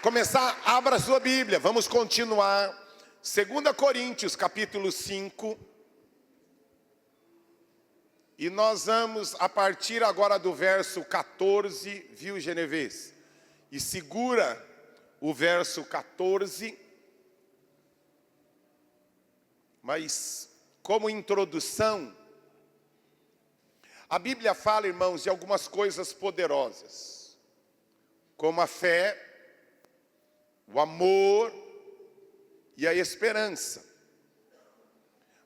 começar, abra sua Bíblia, vamos continuar. 2 Coríntios, capítulo 5. E nós vamos, a partir agora do verso 14, viu, Genevês? E segura o verso 14. Mas, como introdução, a Bíblia fala, irmãos, de algumas coisas poderosas, como a fé, o amor e a esperança.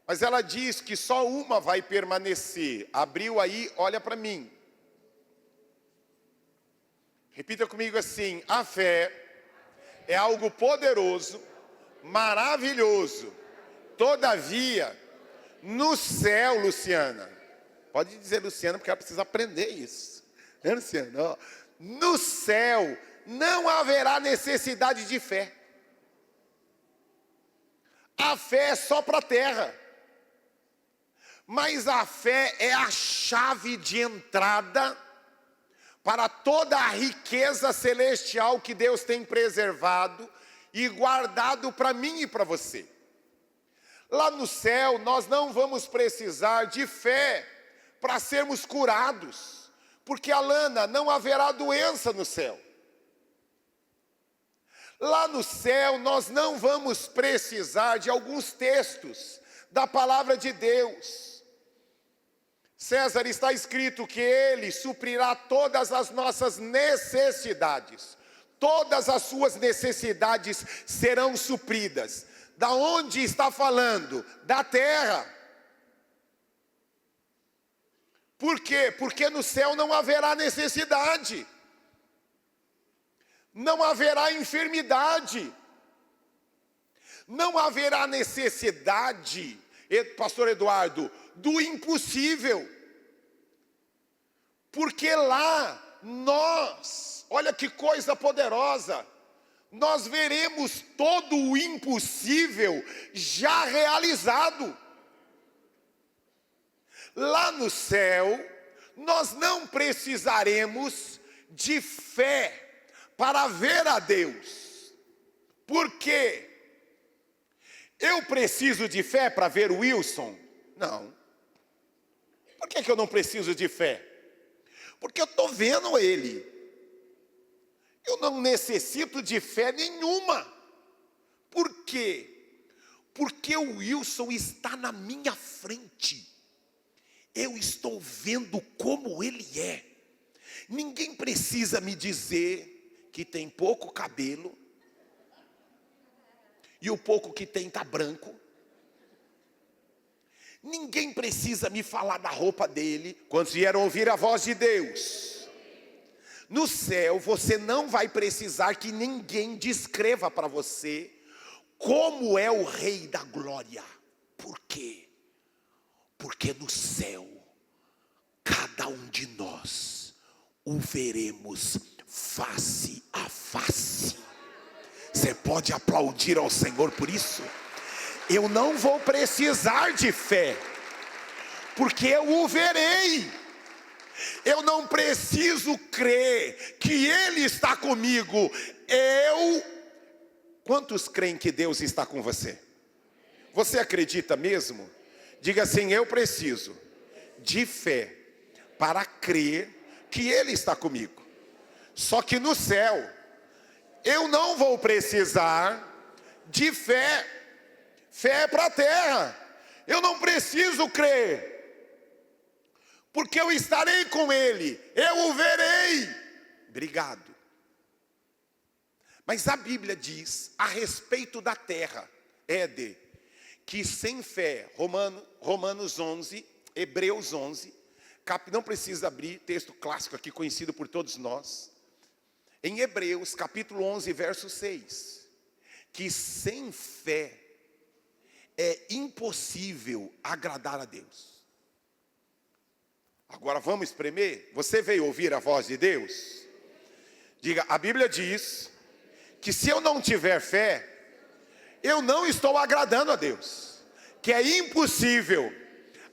Mas ela diz que só uma vai permanecer. Abriu aí, olha para mim. Repita comigo assim: a fé é algo poderoso, maravilhoso. Todavia, no céu, Luciana, pode dizer Luciana, porque ela precisa aprender isso. Né, Luciana? No céu não haverá necessidade de fé. A fé é só para a terra. Mas a fé é a chave de entrada para toda a riqueza celestial que Deus tem preservado e guardado para mim e para você. Lá no céu nós não vamos precisar de fé para sermos curados, porque, Alana, não haverá doença no céu. Lá no céu nós não vamos precisar de alguns textos da palavra de Deus. César, está escrito que Ele suprirá todas as nossas necessidades. Todas as suas necessidades serão supridas. Da onde está falando? Da terra. Por quê? Porque no céu não haverá necessidade. Não haverá enfermidade. Não haverá necessidade, pastor Eduardo, do impossível. Porque lá nós, olha que coisa poderosa, nós veremos todo o impossível já realizado. Lá no céu, nós não precisaremos de fé para ver a Deus. Por quê? Eu preciso de fé para ver o Wilson? Não. Por que eu não preciso de fé? Porque eu estou vendo ele. Eu não necessito de fé nenhuma. Por quê? Porque o Wilson está na minha frente. Eu estou vendo como ele é. Ninguém precisa me dizer que tem pouco cabelo, e o pouco que tem está branco. Ninguém precisa me falar da roupa dele. Quantos vieram ouvir a voz de Deus? No céu você não vai precisar que ninguém descreva para você como é o Rei da Glória. Por quê? Porque no céu cada um de nós o veremos face a face. Você pode aplaudir ao Senhor por isso? Eu não vou precisar de fé, porque eu o verei. Eu não preciso crer que Ele está comigo. Quantos creem que Deus está com você? Você acredita mesmo? Diga assim: eu preciso de fé para crer que Ele está comigo. Só que no céu eu não vou precisar de fé. Fé é para a terra. Eu não preciso crer, porque eu estarei com Ele, eu o verei. Obrigado. Mas a Bíblia diz a respeito da terra, Éder, que sem fé, Romanos 11, Hebreus 11, não precisa abrir, texto clássico aqui conhecido por todos nós. Em Hebreus capítulo 11, verso 6, que sem fé é impossível agradar a Deus. Agora vamos espremer? Você veio ouvir a voz de Deus? Diga: a Bíblia diz que se eu não tiver fé, eu não estou agradando a Deus. Que é impossível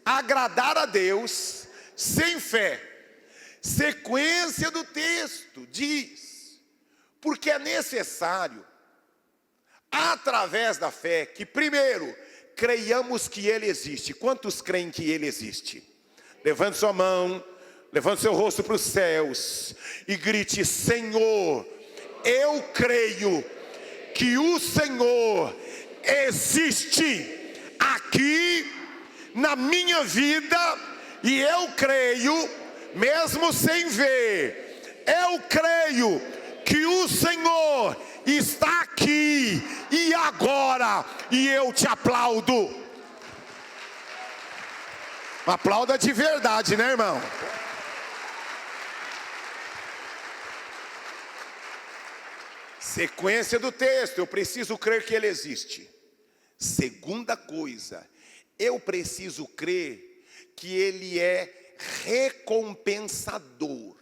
agradar a Deus sem fé. Sequência do texto diz: Porque é necessário, através da fé, que primeiro, creiamos que Ele existe. Quantos creem que Ele existe? Levante sua mão, levante seu rosto para os céus e grite: Senhor, eu creio que o Senhor existe aqui na minha vida, e eu creio, mesmo sem ver, eu creio que o Senhor está aqui e agora, e eu te aplaudo. Aplauda de verdade, né, irmão? Sequência do texto: eu preciso crer que Ele existe. Segunda coisa, eu preciso crer que Ele é recompensador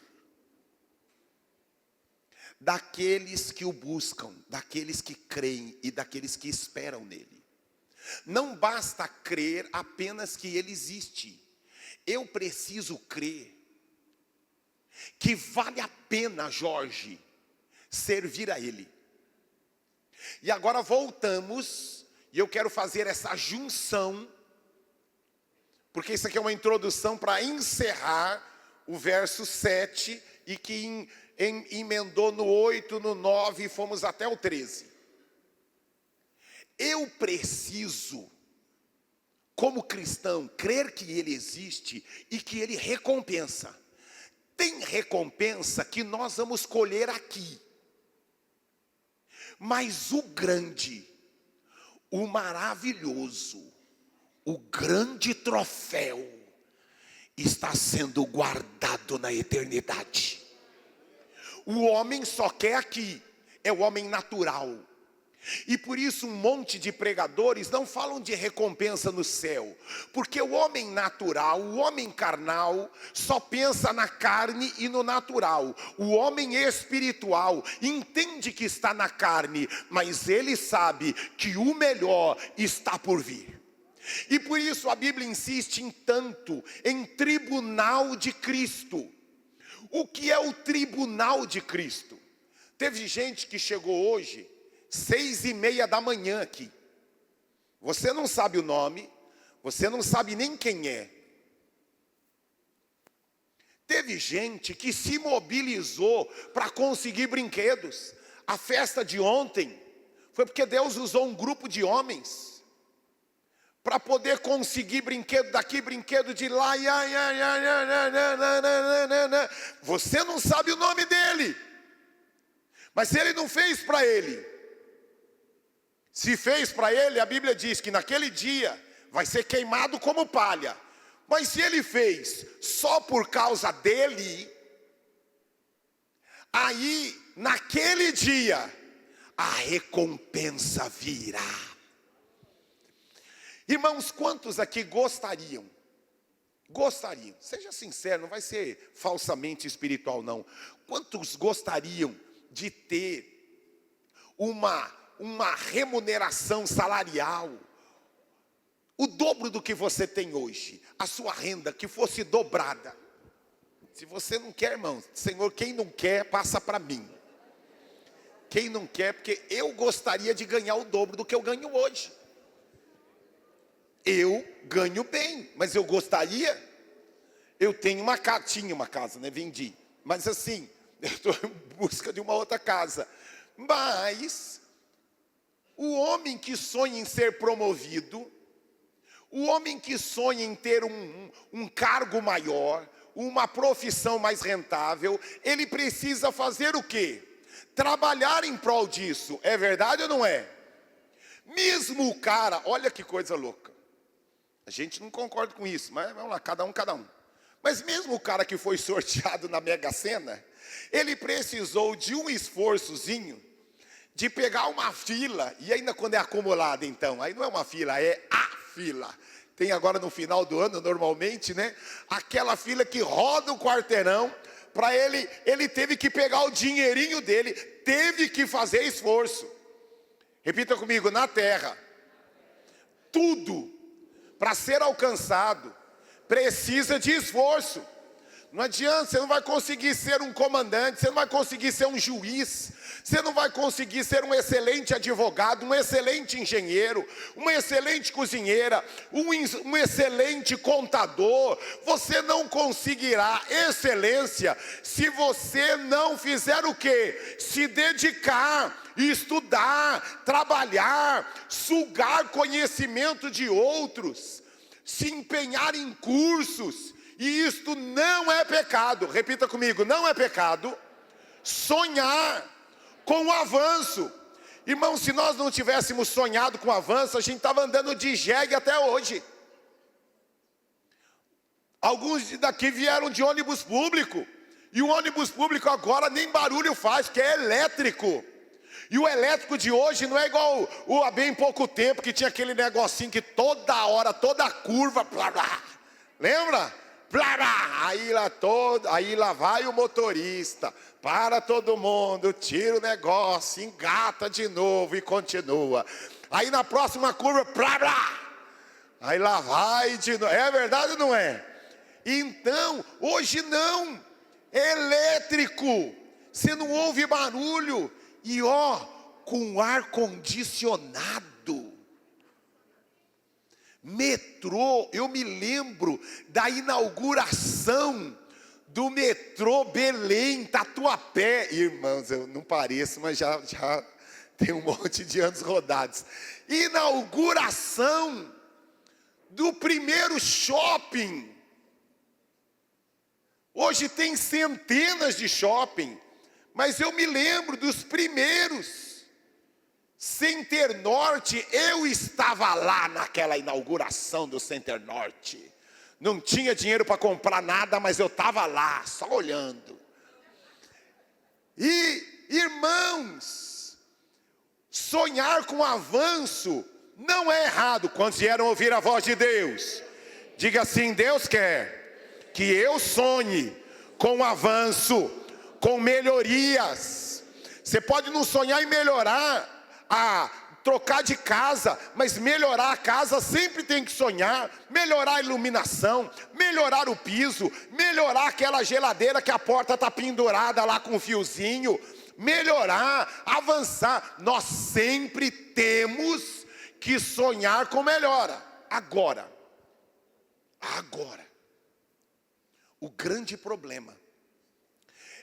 daqueles que o buscam, daqueles que creem e daqueles que esperam nele. Não basta crer apenas que Ele existe. Eu preciso crer que vale a pena, Jorge, servir a Ele. E agora voltamos, e eu quero fazer essa junção, porque isso aqui é uma introdução para encerrar o verso 7, e que emendou no 8, no 9, e fomos até o 13. Eu preciso, como cristão, crer que Ele existe e que Ele recompensa. Tem recompensa que nós vamos colher aqui. Mas o grande, o maravilhoso, o grande troféu está sendo guardado na eternidade. O homem só quer aqui, é o homem natural. E por isso um monte de pregadores não falam de recompensa no céu, porque o homem natural, o homem carnal, só pensa na carne e no natural. O homem espiritual entende que está na carne, mas ele sabe que o melhor está por vir. E por isso a Bíblia insiste em tanto em tribunal de Cristo. O que é o tribunal de Cristo? Teve gente que chegou hoje 6:30 da manhã aqui. Você não sabe o nome, você não sabe nem quem é. Teve gente que se mobilizou para conseguir brinquedos. A festa de ontem foi porque Deus usou um grupo de homens para poder conseguir brinquedo daqui, brinquedo de lá. Você não sabe o nome dele, mas se ele não fez para ele, se fez para ele, a Bíblia diz que naquele dia vai ser queimado como palha. Mas se ele fez só por causa dele, aí naquele dia a recompensa virá. Irmãos, quantos aqui gostariam, seja sincero, não vai ser falsamente espiritual não. Quantos gostariam de ter uma remuneração salarial, o dobro do que você tem hoje, a sua renda que fosse dobrada? Se você não quer, irmão, Senhor, quem não quer, passa para mim. Quem não quer, porque eu gostaria de ganhar o dobro do que eu ganho hoje. Eu ganho bem, mas eu gostaria. Eu tenho uma casa, tinha uma casa, né? Vendi. Mas assim, eu estou em busca de uma outra casa. Mas o homem que sonha em ser promovido, o homem que sonha em ter um cargo maior, uma profissão mais rentável, ele precisa fazer o quê? Trabalhar em prol disso. É verdade ou não é? Mesmo o cara, olha que coisa louca. A gente não concorda com isso, mas vamos lá, cada um. Mas mesmo o cara que foi sorteado na Mega Sena, ele precisou de um esforçozinho, de pegar uma fila, e ainda quando é acumulada então, aí não é uma fila, é a fila. Tem agora no final do ano, normalmente, né? Aquela fila que roda o quarteirão, para ele teve que pegar o dinheirinho dele, teve que fazer esforço. Repita comigo: na terra, tudo para ser alcançado precisa de esforço. Não adianta, você não vai conseguir ser um comandante, você não vai conseguir ser um juiz, você não vai conseguir ser um excelente advogado, um excelente engenheiro, uma excelente cozinheira, um excelente contador. Você não conseguirá excelência se você não fizer o quê? Se dedicar, estudar, trabalhar, sugar conhecimento de outros, se empenhar em cursos. E isto não é pecado, repita comigo, não é pecado sonhar com o avanço. Irmão, se nós não tivéssemos sonhado com o avanço, a gente estava andando de jegue até hoje. Alguns daqui vieram de ônibus público, e o ônibus público agora nem barulho faz, porque é elétrico. E o elétrico de hoje não é igual há bem pouco tempo, que tinha aquele negocinho que toda hora, toda curva, blá, blá. Lembra? Blá, blá. Aí lá vai o motorista, para todo mundo, tira o negócio, engata de novo e continua. Aí na próxima curva, blá, blá. Aí lá vai de novo. É verdade ou não é? Então, hoje não, é elétrico, você não ouve barulho. E com ar condicionado. Metrô, eu me lembro da inauguração do metrô Belém, Tatuapé. Irmãos, eu não pareço, mas já tem um monte de anos rodados. Inauguração do primeiro shopping. Hoje tem centenas de shopping, mas eu me lembro dos primeiros. Center Norte, eu estava lá naquela inauguração do Center Norte. Não tinha dinheiro para comprar nada, mas eu estava lá, só olhando. E, irmãos, sonhar com avanço não é errado. Quantos vieram ouvir a voz de Deus? Diga assim: Deus quer que eu sonhe com avanço, com melhorias. Você pode não sonhar em melhorar, trocar de casa, mas melhorar a casa sempre tem que sonhar. Melhorar a iluminação, melhorar o piso, melhorar aquela geladeira que a porta está pendurada lá com um fiozinho. Melhorar, avançar. Nós sempre temos que sonhar com melhora. Agora, o grande problema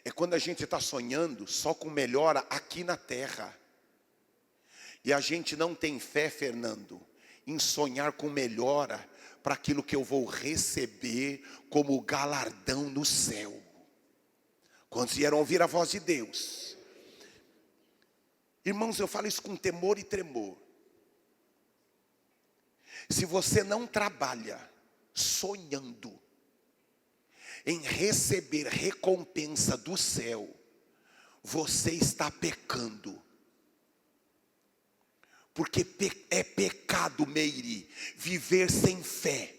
é quando a gente está sonhando só com melhora aqui na terra. E a gente não tem fé, Fernando, em sonhar com melhora para aquilo que eu vou receber como galardão no céu. Quantos vieram ouvir a voz de Deus? Irmãos, eu falo isso com temor e tremor. Se você não trabalha sonhando em receber recompensa do céu, você está pecando. Porque é pecado, Meire, viver sem fé,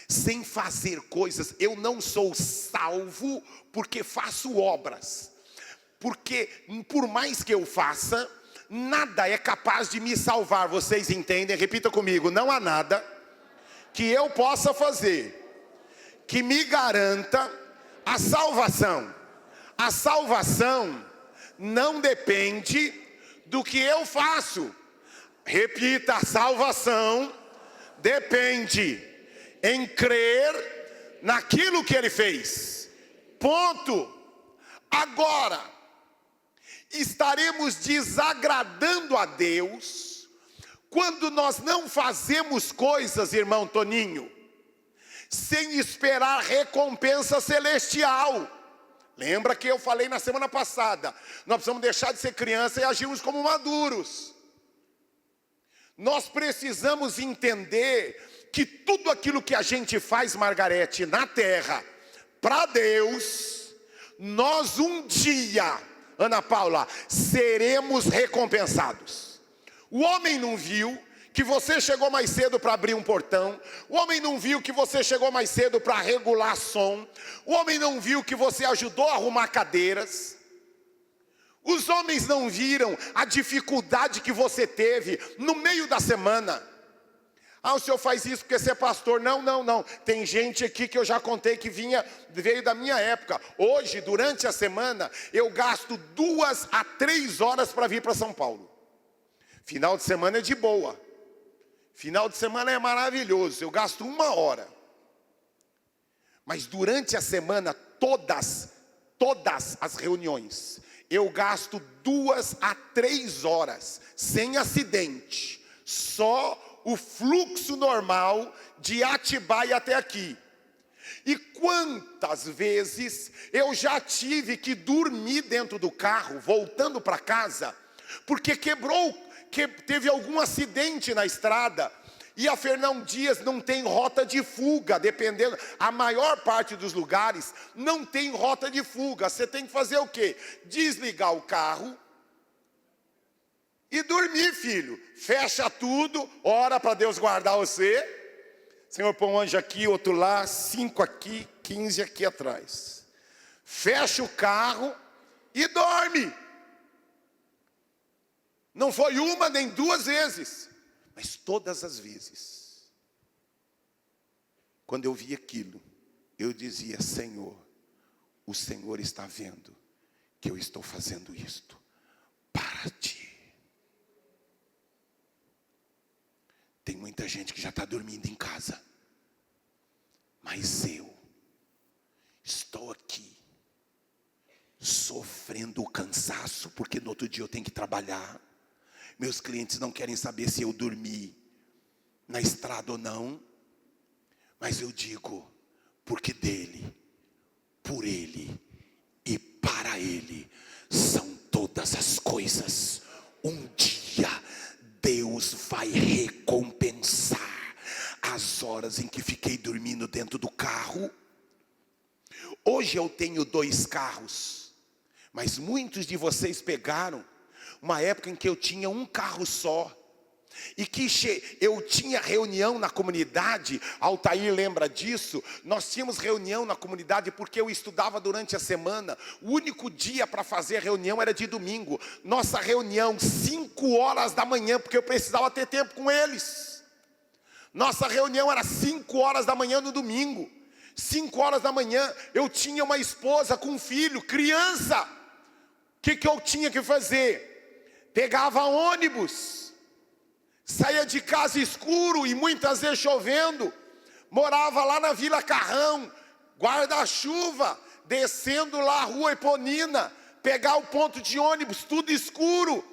sem fazer coisas. Eu não sou salvo porque faço obras, porque por mais que eu faça, nada é capaz de me salvar. Vocês entendem? Repita comigo: não há nada que eu possa fazer que me garanta a salvação. A salvação não depende do que eu faço. Repita: a salvação depende em crer naquilo que Ele fez. Ponto. Agora, estaremos desagradando a Deus quando nós não fazemos coisas, irmão Toninho, sem esperar recompensa celestial. Lembra que eu falei na semana passada, nós precisamos deixar de ser criança e agirmos como maduros. Nós precisamos entender que tudo aquilo que a gente faz, Margarete, na terra, para Deus, nós um dia, Ana Paula, seremos recompensados. O homem não viu que você chegou mais cedo para abrir um portão. O homem não viu que você chegou mais cedo para regular som. O homem não viu que você ajudou a arrumar cadeiras. Os homens não viram a dificuldade que você teve no meio da semana. Ah, o senhor faz isso porque você é pastor. Não, não, não. Tem gente aqui que eu já contei que veio da minha época. Hoje, durante a semana, eu gasto 2 a 3 horas para vir para São Paulo. Final de semana é de boa. Final de semana é maravilhoso. Eu gasto 1 hora. Mas durante a semana, todas as reuniões, eu gasto 2 a 3 horas, sem acidente. Só o fluxo normal de Atibaia até aqui. E quantas vezes eu já tive que dormir dentro do carro, voltando para casa, porque teve algum acidente na estrada, e a Fernão Dias não tem rota de fuga, dependendo, a maior parte dos lugares não tem rota de fuga. Você tem que fazer o quê? Desligar o carro e dormir, filho. Fecha tudo, ora para Deus guardar você. Senhor, põe um anjo aqui, outro lá, 5 aqui, 15 aqui atrás. Fecha o carro e dorme. Não foi 1 nem 2 vezes, mas todas as vezes. Quando eu vi aquilo, eu dizia: Senhor, o Senhor está vendo que eu estou fazendo isto para Ti. Tem muita gente que já está dormindo em casa, mas eu estou aqui, sofrendo o cansaço, porque no outro dia eu tenho que trabalhar. Meus clientes não querem saber se eu dormi na estrada ou não, mas eu digo, porque dele, por ele e para ele são todas as coisas. Um dia Deus vai recompensar as horas em que fiquei dormindo dentro do carro. Hoje eu tenho 2 carros, mas muitos de vocês pegaram uma época em que eu tinha 1 carro só, e que eu tinha reunião na comunidade. Altair lembra disso. Nós tínhamos reunião na comunidade porque eu estudava durante a semana. O único dia para fazer reunião era de domingo. Nossa reunião 5 horas da manhã, porque eu precisava ter tempo com eles. Nossa reunião era 5 horas da manhã no domingo. 5 horas da manhã eu tinha uma esposa com um filho, criança. O que eu tinha que fazer? Pegava ônibus, saía de casa escuro e muitas vezes chovendo, morava lá na Vila Carrão, guarda-chuva, descendo lá a rua Eponina, pegar o ponto de ônibus, tudo escuro,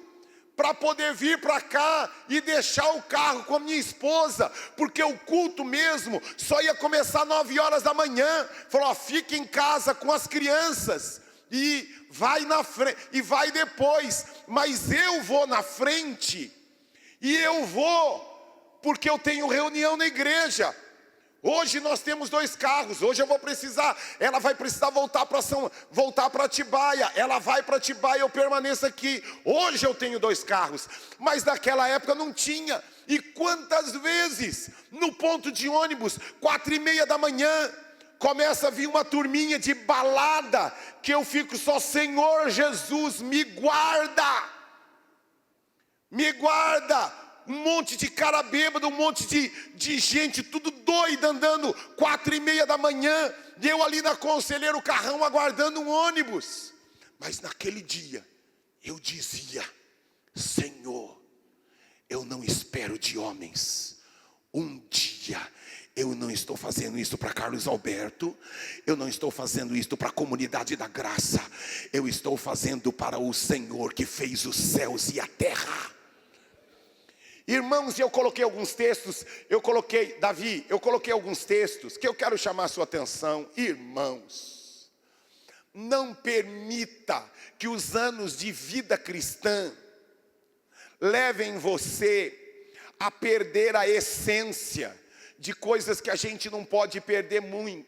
para poder vir para cá e deixar o carro com a minha esposa, porque o culto mesmo só ia começar 9 horas da manhã. Falou: fica em casa com as crianças e vai na frente, e vai depois, mas eu vou na frente. E eu vou porque eu tenho reunião na igreja. Hoje nós temos 2 carros. Hoje eu vou precisar, ela vai precisar voltar para Atibaia. Ela vai para Atibaia, eu permaneço aqui. Hoje eu tenho 2 carros, mas naquela época não tinha. E quantas vezes no ponto de ônibus, 4:30 da manhã, começa a vir uma turminha de balada, que eu fico só: Senhor Jesus, me guarda. Me guarda. Um monte de cara bêbado, um monte de gente, tudo doido, andando 4:30 da manhã, e eu ali na Conselheiro Carrão aguardando um ônibus. Mas naquele dia eu dizia: Senhor, eu não espero de homens. Um dia eu não estou fazendo isso para Carlos Alberto, eu não estou fazendo isso para a comunidade da graça, eu estou fazendo para o Senhor que fez os céus e a terra. Irmãos, eu coloquei alguns textos, Davi, eu coloquei alguns textos que eu quero chamar a sua atenção. Irmãos, não permita que os anos de vida cristã levem você a perder a essência de coisas que a gente não pode perder muito.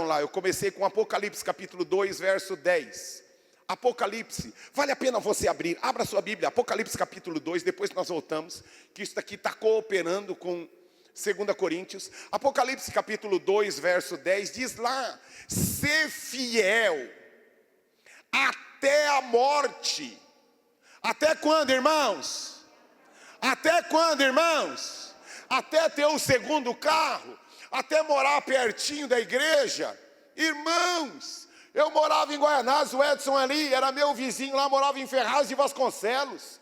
Lá, eu comecei com Apocalipse capítulo 2, verso 10. Apocalipse, vale a pena você abrir, abra sua Bíblia, Apocalipse capítulo 2, depois nós voltamos, que isso daqui está cooperando com 2 Coríntios. Apocalipse capítulo 2, verso 10, diz lá: ser fiel até a morte. Até quando, irmãos? Até quando, irmãos? Até ter o segundo carro, até morar pertinho da igreja. Irmãos, eu morava em Guaianazes, o Edson ali era meu vizinho lá, morava em Ferraz de Vasconcelos.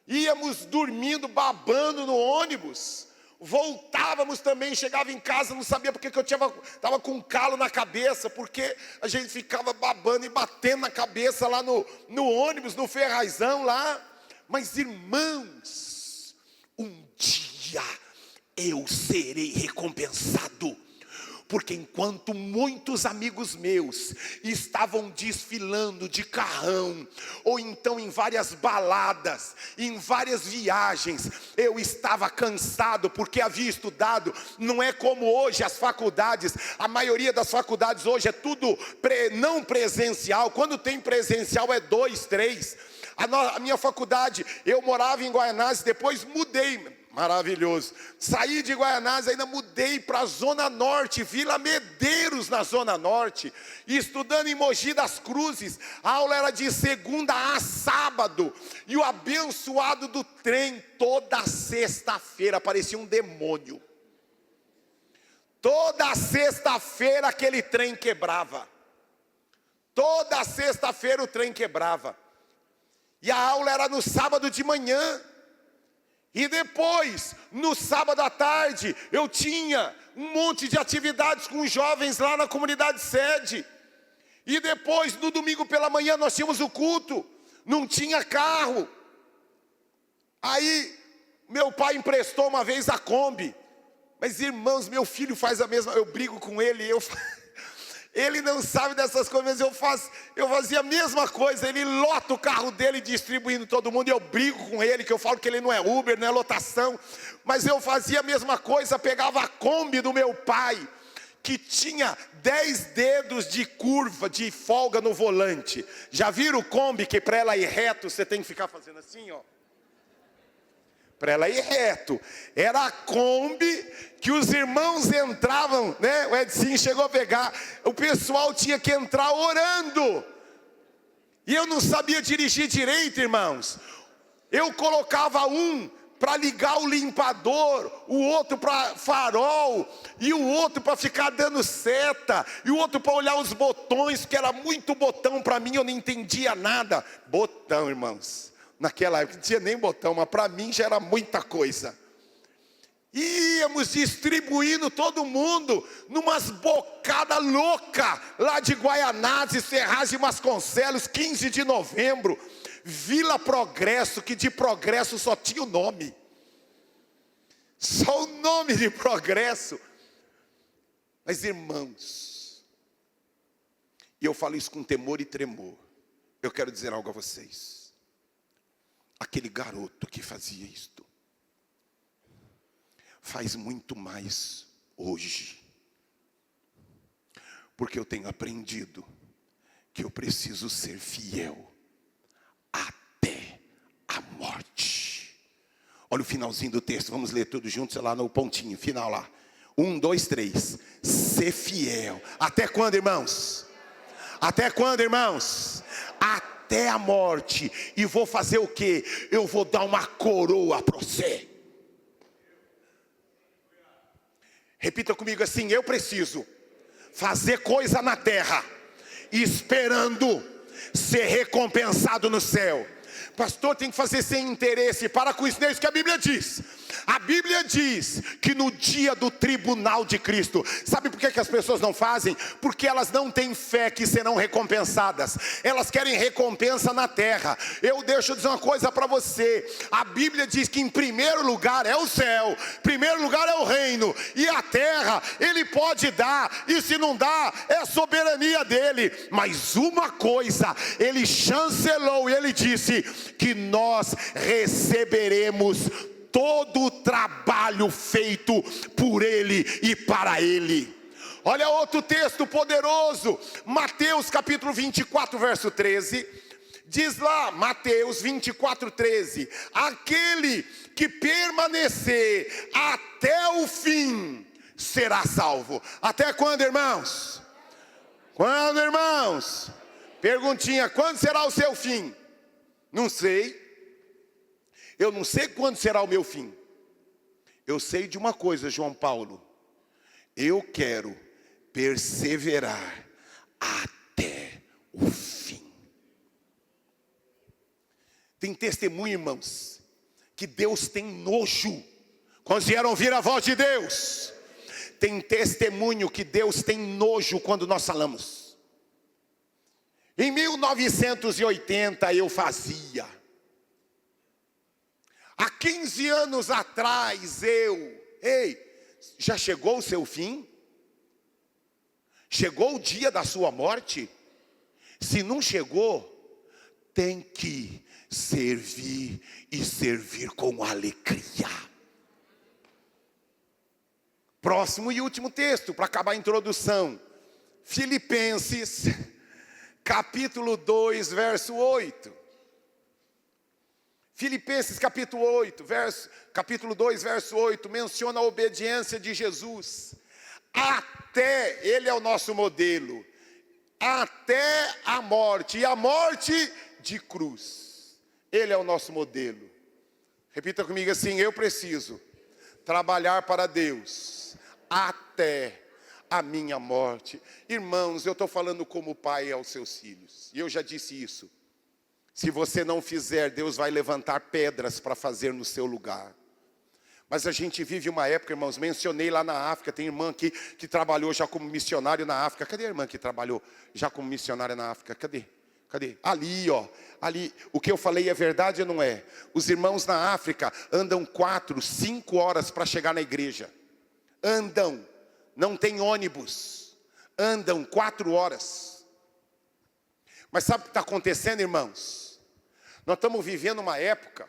Íamos dormindo, babando no ônibus. Voltávamos também, chegava em casa, não sabia porque que eu estava com um calo na cabeça, porque a gente ficava babando e batendo na cabeça lá no ônibus, no Ferrazão lá. Mas irmãos, um dia eu serei recompensado. Porque enquanto muitos amigos meus estavam desfilando de carrão, ou então em várias baladas, em várias viagens, eu estava cansado, porque havia estudado. Não é como hoje as faculdades, a maioria das faculdades hoje é tudo não presencial. Quando tem presencial é 2, 3. A minha faculdade, eu morava em Guaianazes, depois mudei. Maravilhoso. Saí de Guaianazes, ainda mudei para a Zona Norte, Vila Medeiros na Zona Norte, estudando em Mogi das Cruzes. A aula era de segunda a sábado, e o abençoado do trem, toda sexta-feira, parecia um demônio. Toda sexta-feira aquele trem quebrava. Toda sexta-feira o trem quebrava. E a aula era no sábado de manhã. E depois, no sábado à tarde, eu tinha um monte de atividades com os jovens lá na comunidade sede. E depois, no domingo pela manhã, nós tínhamos o culto. Não tinha carro. Aí, meu pai emprestou uma vez a Kombi. Mas irmãos, meu filho faz a mesma, eu brigo com ele, ele não sabe dessas coisas, mas eu fazia a mesma coisa. Ele lota o carro dele distribuindo todo mundo, e eu brigo com ele, que eu falo que ele não é Uber, não é lotação. Mas eu fazia a mesma coisa, pegava a Kombi do meu pai, que tinha 10 dedos de curva, de folga no volante. Já viram o Kombi, que para ela ir reto, você tem que ficar fazendo assim, ó? Para ela ir reto. Era a Kombi que os irmãos entravam, né? O Edson chegou a pegar. O pessoal tinha que entrar orando. E eu não sabia dirigir direito, irmãos. Eu colocava um para ligar o limpador, o outro para farol, e o outro para ficar dando seta, e o outro para olhar os botões, que era muito botão para mim, eu não entendia nada. Botão, irmãos. Naquela época não tinha nem botão, mas para mim já era muita coisa. Íamos distribuindo todo mundo numas bocadas loucas lá de Guaianazes, Ferraz de Vasconcelos, 15 de novembro, Vila Progresso, que de Progresso só tinha o nome. Só o nome de Progresso. Mas irmãos, e eu falo isso com temor e tremor, eu quero dizer algo a vocês. Aquele garoto que fazia isto faz muito mais hoje, porque eu tenho aprendido que eu preciso ser fiel até a morte. Olha o finalzinho do texto, vamos ler tudo juntos lá no pontinho final lá. 1, 2, 3. Ser fiel. Até quando, irmãos? Até quando, irmãos? Até a morte. E vou fazer o quê? Eu vou dar uma coroa para você. Repita comigo assim: eu preciso fazer coisa na terra, esperando ser recompensado no céu. Pastor, tem que fazer sem interesse. Para com isso, não é isso que a Bíblia diz. A Bíblia diz que no dia do tribunal de Cristo, sabe por que as pessoas não fazem? Porque elas não têm fé que serão recompensadas. Elas querem recompensa na terra. Deixo dizer uma coisa para você. A Bíblia diz que em primeiro lugar é o céu, primeiro lugar é o reino, e a terra Ele pode dar, e se não dá, é a soberania dele. Mas uma coisa Ele chancelou, e Ele disse que nós receberemos todo o trabalho feito por Ele e para Ele. Olha outro texto poderoso, Mateus capítulo 24, verso 13. Diz lá, Mateus 24, 13: aquele que permanecer até o fim será salvo. Até quando, irmãos? Quando, irmãos? Perguntinha: quando será o seu fim? Não sei. Eu não sei quando será o meu fim. Eu sei de uma coisa, João Paulo. Eu quero perseverar até o fim. Tem testemunho, irmãos, que Deus tem nojo. Quando vieram ouvir a voz de Deus, tem testemunho que Deus tem nojo quando nós falamos. Em 1980 eu fazia. Há 15 anos atrás já chegou o seu fim? Chegou o dia da sua morte? Se não chegou, tem que servir e servir com alegria. Próximo e último texto, para acabar a introdução. Filipenses, capítulo 2, verso 8. Filipenses capítulo 2, verso 8, menciona a obediência de Jesus. Ele é o nosso modelo. Até a morte, e a morte de cruz. Ele é o nosso modelo. Repita comigo assim: eu preciso trabalhar para Deus até a minha morte. Irmãos, eu estou falando como pai aos seus filhos. E eu já disse isso. Se você não fizer, Deus vai levantar pedras para fazer no seu lugar. Mas a gente vive uma época, irmãos, mencionei lá na África, tem irmã aqui que trabalhou já como missionário na África. Cadê a irmã que trabalhou já como missionária na África? Cadê? Ali, ó, ali. O que eu falei é verdade ou não é? Os irmãos na África andam 4, 5 horas para chegar na igreja. Andam, não tem ônibus. Andam 4 horas. Mas sabe o que está acontecendo, irmãos? Nós estamos vivendo uma época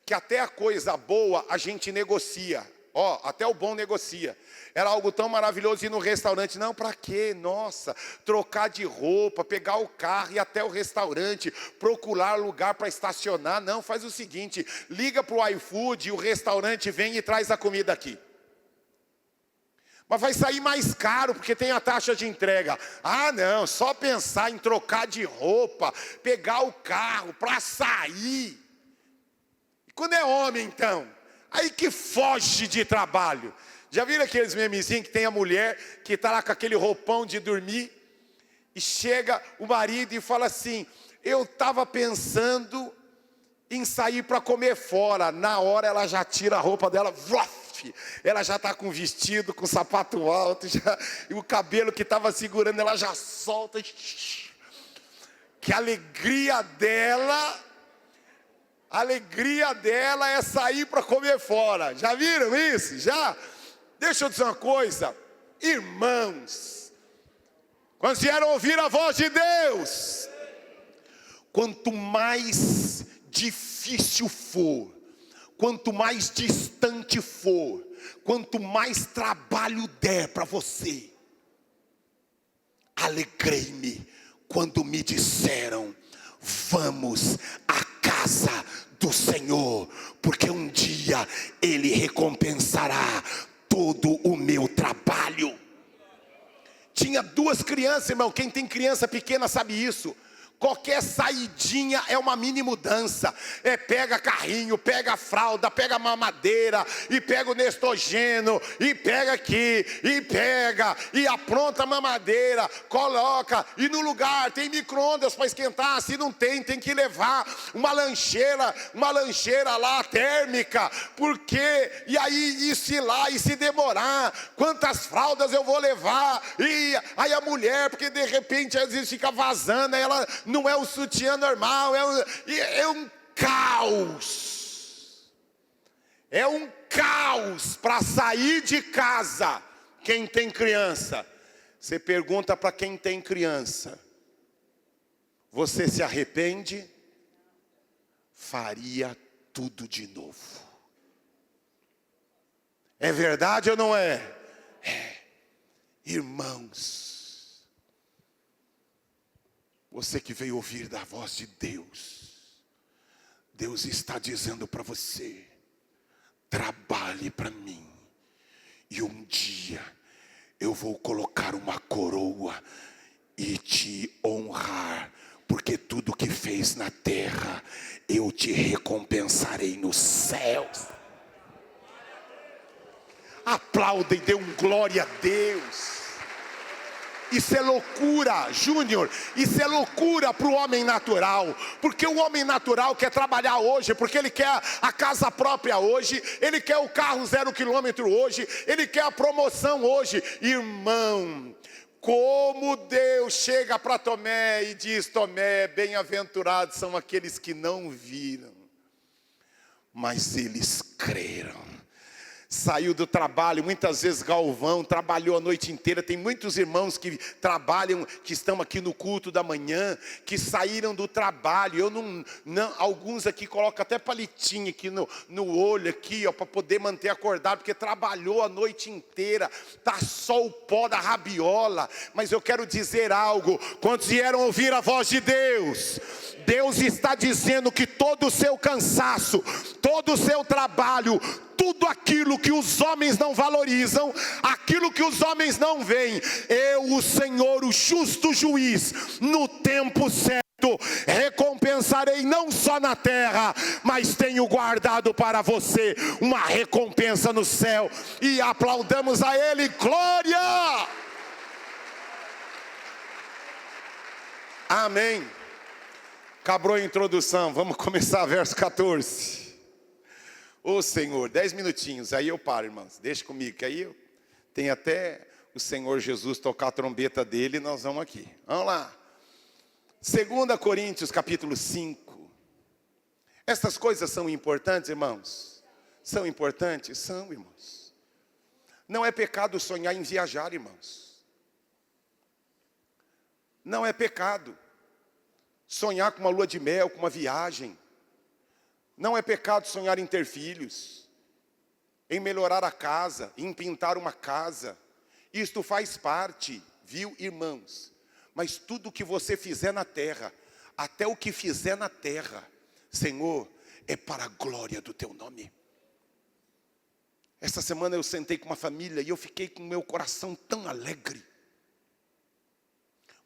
que até a coisa boa a gente negocia. Ó, até o bom negocia. Era algo tão maravilhoso ir no restaurante. Não, para quê? Nossa, trocar de roupa, pegar o carro, ir até o restaurante, procurar lugar para estacionar. Não, faz o seguinte, liga para o iFood e o restaurante vem e traz a comida aqui. Mas vai sair mais caro, porque tem a taxa de entrega. Ah não, só pensar em trocar de roupa, pegar o carro para sair. E quando é homem então, aí que foge de trabalho. Já viram aqueles memezinhos que tem a mulher que está lá com aquele roupão de dormir? E chega o marido e fala assim: eu estava pensando em sair para comer fora. Na hora ela já tira a roupa dela, ela já está com vestido, com sapato alto, e o cabelo que estava segurando, ela já solta. Que a alegria dela é sair para comer fora. Já viram isso? Já? Deixa eu dizer uma coisa, irmãos, quando vieram ouvir a voz de Deus, quanto mais difícil for, quanto mais distante for, quanto mais trabalho der para você, alegrei-me quando me disseram: vamos à casa do Senhor, porque um dia Ele recompensará todo o meu trabalho. Tinha 2 crianças, irmão, quem tem criança pequena sabe isso. Qualquer saidinha é uma mini mudança. Pega carrinho, pega fralda, pega mamadeira, e pega o Nestogeno, e pega aqui, e pega, e apronta a mamadeira, coloca, e no lugar tem micro-ondas para esquentar. Se não tem, tem que levar uma lancheira lá térmica, porque, e aí, e se lá, e se demorar, quantas fraldas eu vou levar? E aí a mulher, porque de repente às vezes fica vazando, aí ela não é o sutiã normal, é um caos. É um caos para sair de casa. Quem tem criança, você pergunta para quem tem criança: você se arrepende? Faria tudo de novo. É verdade ou não é? É. Irmãos, você que veio ouvir da voz de Deus, Deus está dizendo para você: trabalhe para mim, e um dia eu vou colocar uma coroa e te honrar porque tudo que fez na terra, eu te recompensarei nos céus. Aplauda e dê um glória a Deus. Isso é loucura, Júnior, isso é loucura para o homem natural, porque o homem natural quer trabalhar hoje, porque ele quer a casa própria hoje, ele quer o carro 0 quilômetro hoje, ele quer a promoção hoje. Irmão, como Deus chega para Tomé e diz: Tomé, bem-aventurados são aqueles que não viram, mas eles creram. Saiu do trabalho, muitas vezes Galvão trabalhou a noite inteira. Tem muitos irmãos que trabalham, que estão aqui no culto da manhã, que saíram do trabalho. Eu não alguns aqui colocam até palitinho aqui no olho aqui, ó, para poder manter acordado, porque trabalhou a noite inteira. Tá só o pó da rabiola. Mas eu quero dizer algo: quantos vieram ouvir a voz de Deus? Deus está dizendo que todo o seu cansaço, todo o seu trabalho, tudo aquilo que os homens não valorizam, aquilo que os homens não veem, eu, o Senhor, o justo juiz, no tempo certo, recompensarei não só na terra, mas tenho guardado para você uma recompensa no céu. E aplaudamos a Ele, glória! Amém. Acabou a introdução, vamos começar verso 14. Ô Senhor, 10 minutinhos, aí eu paro, irmãos, deixa comigo, que aí tem até o Senhor Jesus tocar a trombeta dele e nós vamos aqui. Vamos lá. 2 Coríntios capítulo 5. Essas coisas são importantes, irmãos? São importantes? São, irmãos. Não é pecado sonhar em viajar, irmãos. Não é pecado sonhar com uma lua de mel, com uma viagem. Não é pecado sonhar em ter filhos, em melhorar a casa, em pintar uma casa. Isto faz parte, viu, irmãos? Mas tudo que você fizer na terra, até o que fizer na terra, Senhor, é para a glória do teu nome. Essa semana eu sentei com uma família e eu fiquei com o meu coração tão alegre,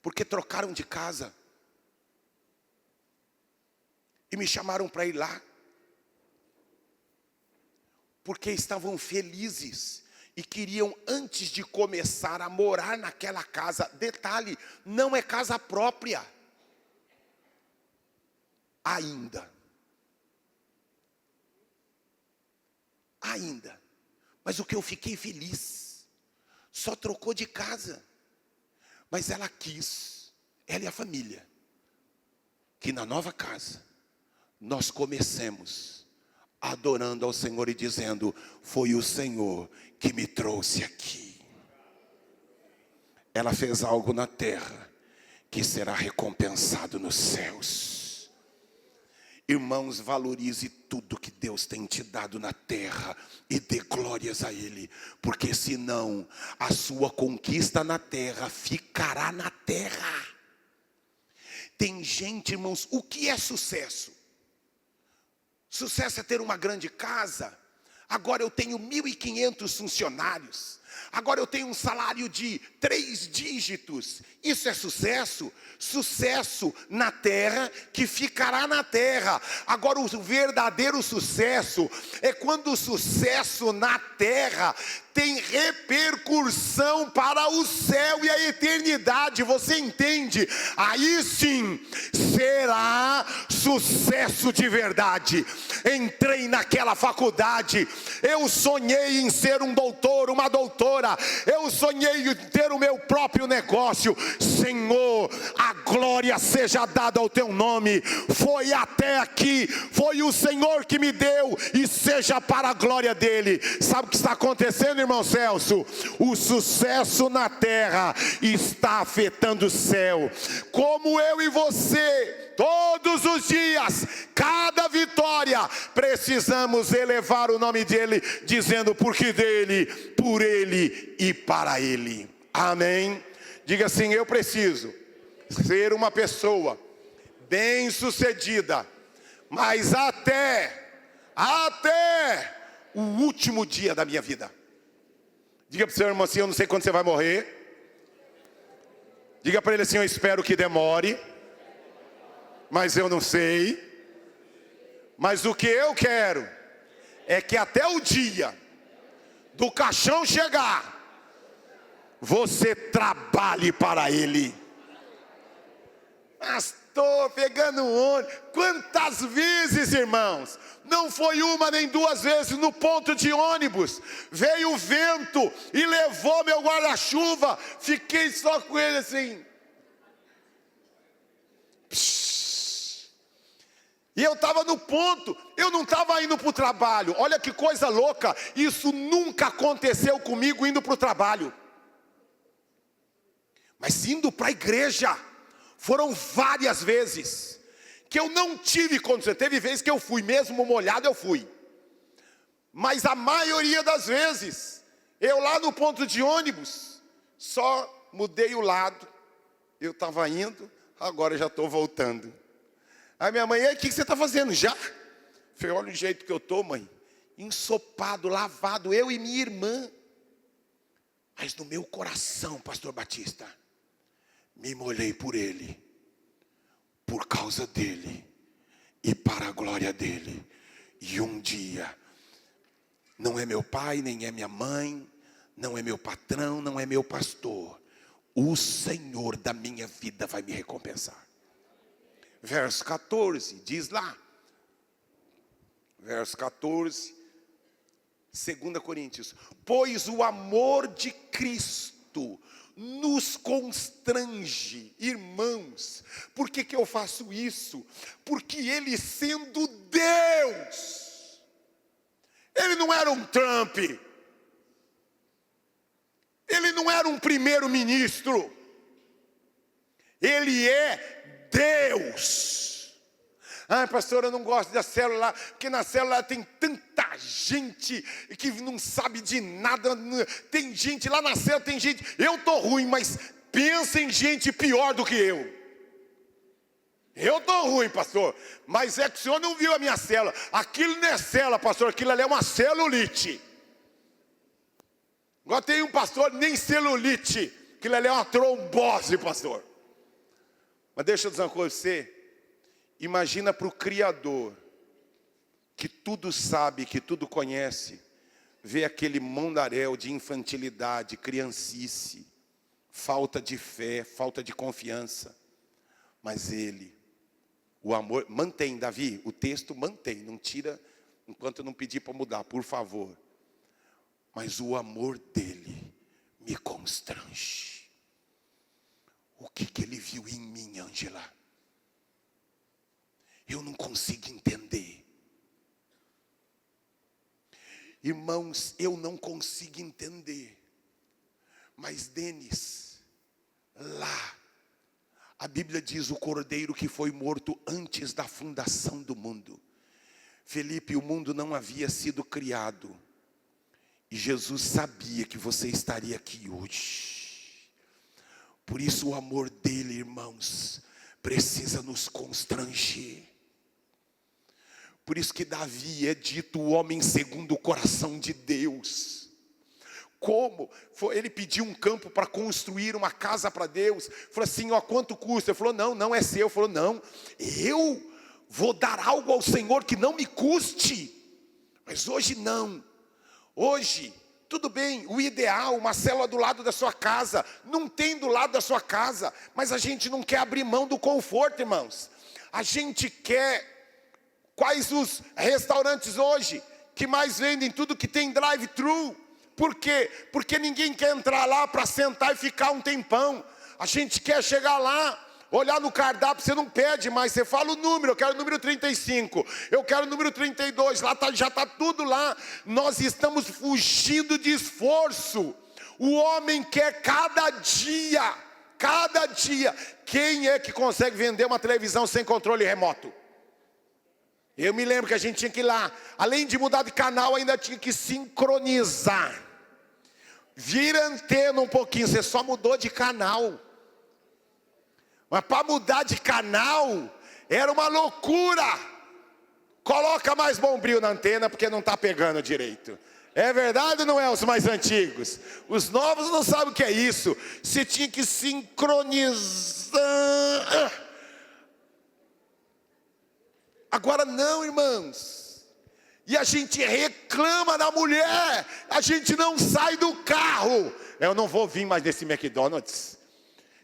porque trocaram de casa e me chamaram para ir lá, porque estavam felizes e queriam, antes de começar a morar naquela casa, detalhe, não é casa própria ainda, mas o que eu fiquei feliz, só trocou de casa, mas ela quis, ela e a família, que na nova casa nós comecemos adorando ao Senhor e dizendo: foi o Senhor que me trouxe aqui. Ela fez algo na terra que será recompensado nos céus. Irmãos, valorize tudo que Deus tem te dado na terra e dê glórias a Ele, porque senão a sua conquista na terra ficará na terra. Tem gente, irmãos, o que é sucesso? Sucesso é ter uma grande casa. Agora eu tenho 1.500 funcionários. Agora eu tenho um salário de 3 dígitos. Isso é sucesso? Sucesso na terra, que ficará na terra. Agora o verdadeiro sucesso é quando o sucesso na terra tem repercussão para o céu e a eternidade. Você entende? Aí sim será sucesso de verdade. Entrei naquela faculdade, eu sonhei em ser um doutor, uma doutora, eu sonhei em ter o meu próprio negócio. Senhor, a glória seja dada ao teu nome. Foi até aqui, foi o Senhor que me deu, e seja para a glória dele. Sabe o que está acontecendo, irmão Celso? O sucesso na terra está afetando o céu. Como eu e você, todos os dias, cada vitória, precisamos elevar o nome dele, dizendo: porque dele, por ele e para ele. Amém? Diga assim: eu preciso ser uma pessoa bem-sucedida, mas até o último dia da minha vida. Diga para o seu irmão assim: eu não sei quando você vai morrer. Diga para ele assim: eu espero que demore, mas eu não sei. Mas o que eu quero é que até o dia do caixão chegar, você trabalhe para Ele. Pastor, pegando ônibus, quantas vezes, irmãos, não foi uma nem duas vezes no ponto de ônibus, veio o vento e levou meu guarda-chuva, fiquei só com ele assim. E eu estava no ponto, eu não estava indo para o trabalho. Olha que coisa louca, isso nunca aconteceu comigo indo para o trabalho. Mas indo para a igreja, foram várias vezes que eu não tive condição. Teve vezes que eu fui, mesmo molhado eu fui. Mas a maioria das vezes, eu lá no ponto de ônibus, só mudei o lado. Eu estava indo, agora já estou voltando. Aí minha mãe, e aí, o que você está fazendo já? Eu falei, olha o jeito que eu estou, mãe. Ensopado, lavado, eu e minha irmã. Mas no meu coração, pastor Batista, me molhei por Ele, por causa dEle e para a glória dEle. E um dia, não é meu pai, nem é minha mãe, não é meu patrão, não é meu pastor. O Senhor da minha vida vai me recompensar. Verso 14, diz lá. Verso 14, 2 Coríntios. Pois o amor de Cristo nos constrange, irmãos. Por que eu faço isso? Porque Ele sendo Deus, Ele não era um Trump, Ele não era um primeiro-ministro, Ele é Deus. Ah, pastor, eu não gosto da célula, porque na célula tem tanta gente que não sabe de nada. Tem gente lá na célula, tem gente, eu estou ruim, mas pensa em gente pior do que eu. Eu estou ruim, pastor, mas é que o senhor não viu a minha célula. Aquilo não é célula, pastor, aquilo ali é uma celulite. Agora tem um pastor, nem celulite, aquilo ali é uma trombose, pastor. Mas deixa eu dizer uma coisa para você. Imagina para o Criador, que tudo sabe, que tudo conhece, ver aquele mundaréu de infantilidade, criancice, falta de fé, falta de confiança. Mas Ele, o amor, mantém, Davi, o texto mantém, não tira, enquanto eu não pedir para mudar, por favor. Mas o amor dEle me constrange. O que Ele viu em mim, Ângela? Eu não consigo entender. Irmãos, eu não consigo entender. Mas Denis, lá, a Bíblia diz o cordeiro que foi morto antes da fundação do mundo. Felipe, o mundo não havia sido criado. E Jesus sabia que você estaria aqui hoje. Por isso o amor dele, irmãos, precisa nos constranger. Por isso que Davi é dito o homem segundo o coração de Deus. Como? Ele pediu um campo para construir uma casa para Deus. Falou assim, ó, quanto custa? Ele falou, não é seu. Ele falou, não, eu vou dar algo ao Senhor que não me custe. Mas hoje não. Hoje, tudo bem, o ideal, uma célula do lado da sua casa. Não tem do lado da sua casa. Mas a gente não quer abrir mão do conforto, irmãos. A gente quer... Quais os restaurantes hoje que mais vendem tudo que tem drive-thru? Por quê? Porque ninguém quer entrar lá para sentar e ficar um tempão. A gente quer chegar lá, olhar no cardápio, você não pede mais, você fala o número, eu quero o número 35, eu quero o número 32, lá já está tudo lá. Nós estamos fugindo de esforço. O homem quer cada dia. Quem é que consegue vender uma televisão sem controle remoto? Eu me lembro que a gente tinha que ir lá, além de mudar de canal, ainda tinha que sincronizar. Vira antena um pouquinho, você só mudou de canal. Mas para mudar de canal, era uma loucura. Coloca mais bombril na antena, porque não está pegando direito. É verdade ou não é, os mais antigos? Os novos não sabem o que é isso. Você tinha que sincronizar. Agora não, irmãos. E a gente reclama da mulher, a gente não sai do carro. Eu não vou vir mais nesse McDonald's.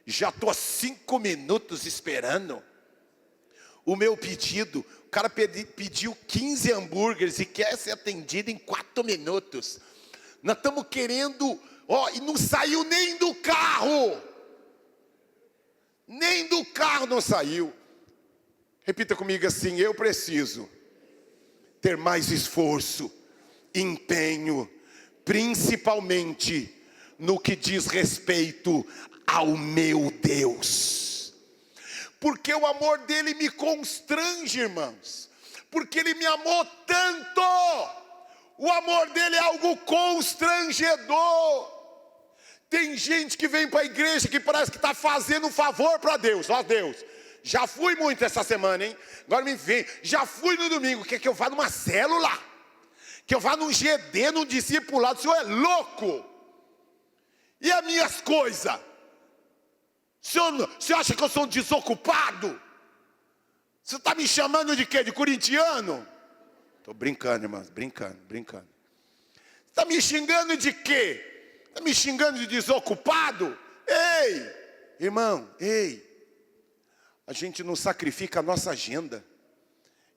Já estou há 5 minutos esperando o meu pedido. O cara pediu 15 hambúrgueres e quer ser atendido em 4 minutos. Nós estamos querendo, e não saiu nem do carro. Nem do carro não saiu. Repita comigo assim: eu preciso ter mais esforço, empenho, principalmente no que diz respeito ao meu Deus. Porque o amor dele me constrange, irmãos. Porque ele me amou tanto. O amor dele é algo constrangedor. Tem gente que vem para a igreja que parece que está fazendo um favor para Deus. Ó Deus, já fui muito essa semana, hein? Agora me vem, já fui no domingo. Quer que eu vá numa célula? Que eu vá num GD, num discipulado? O senhor é louco? E as minhas coisas? O senhor acha que eu sou um desocupado? Você está me chamando de quê? De corintiano? Estou brincando, irmãos, brincando. Está me xingando de quê? Está me xingando de desocupado? Ei, irmão, ei. A gente não sacrifica a nossa agenda.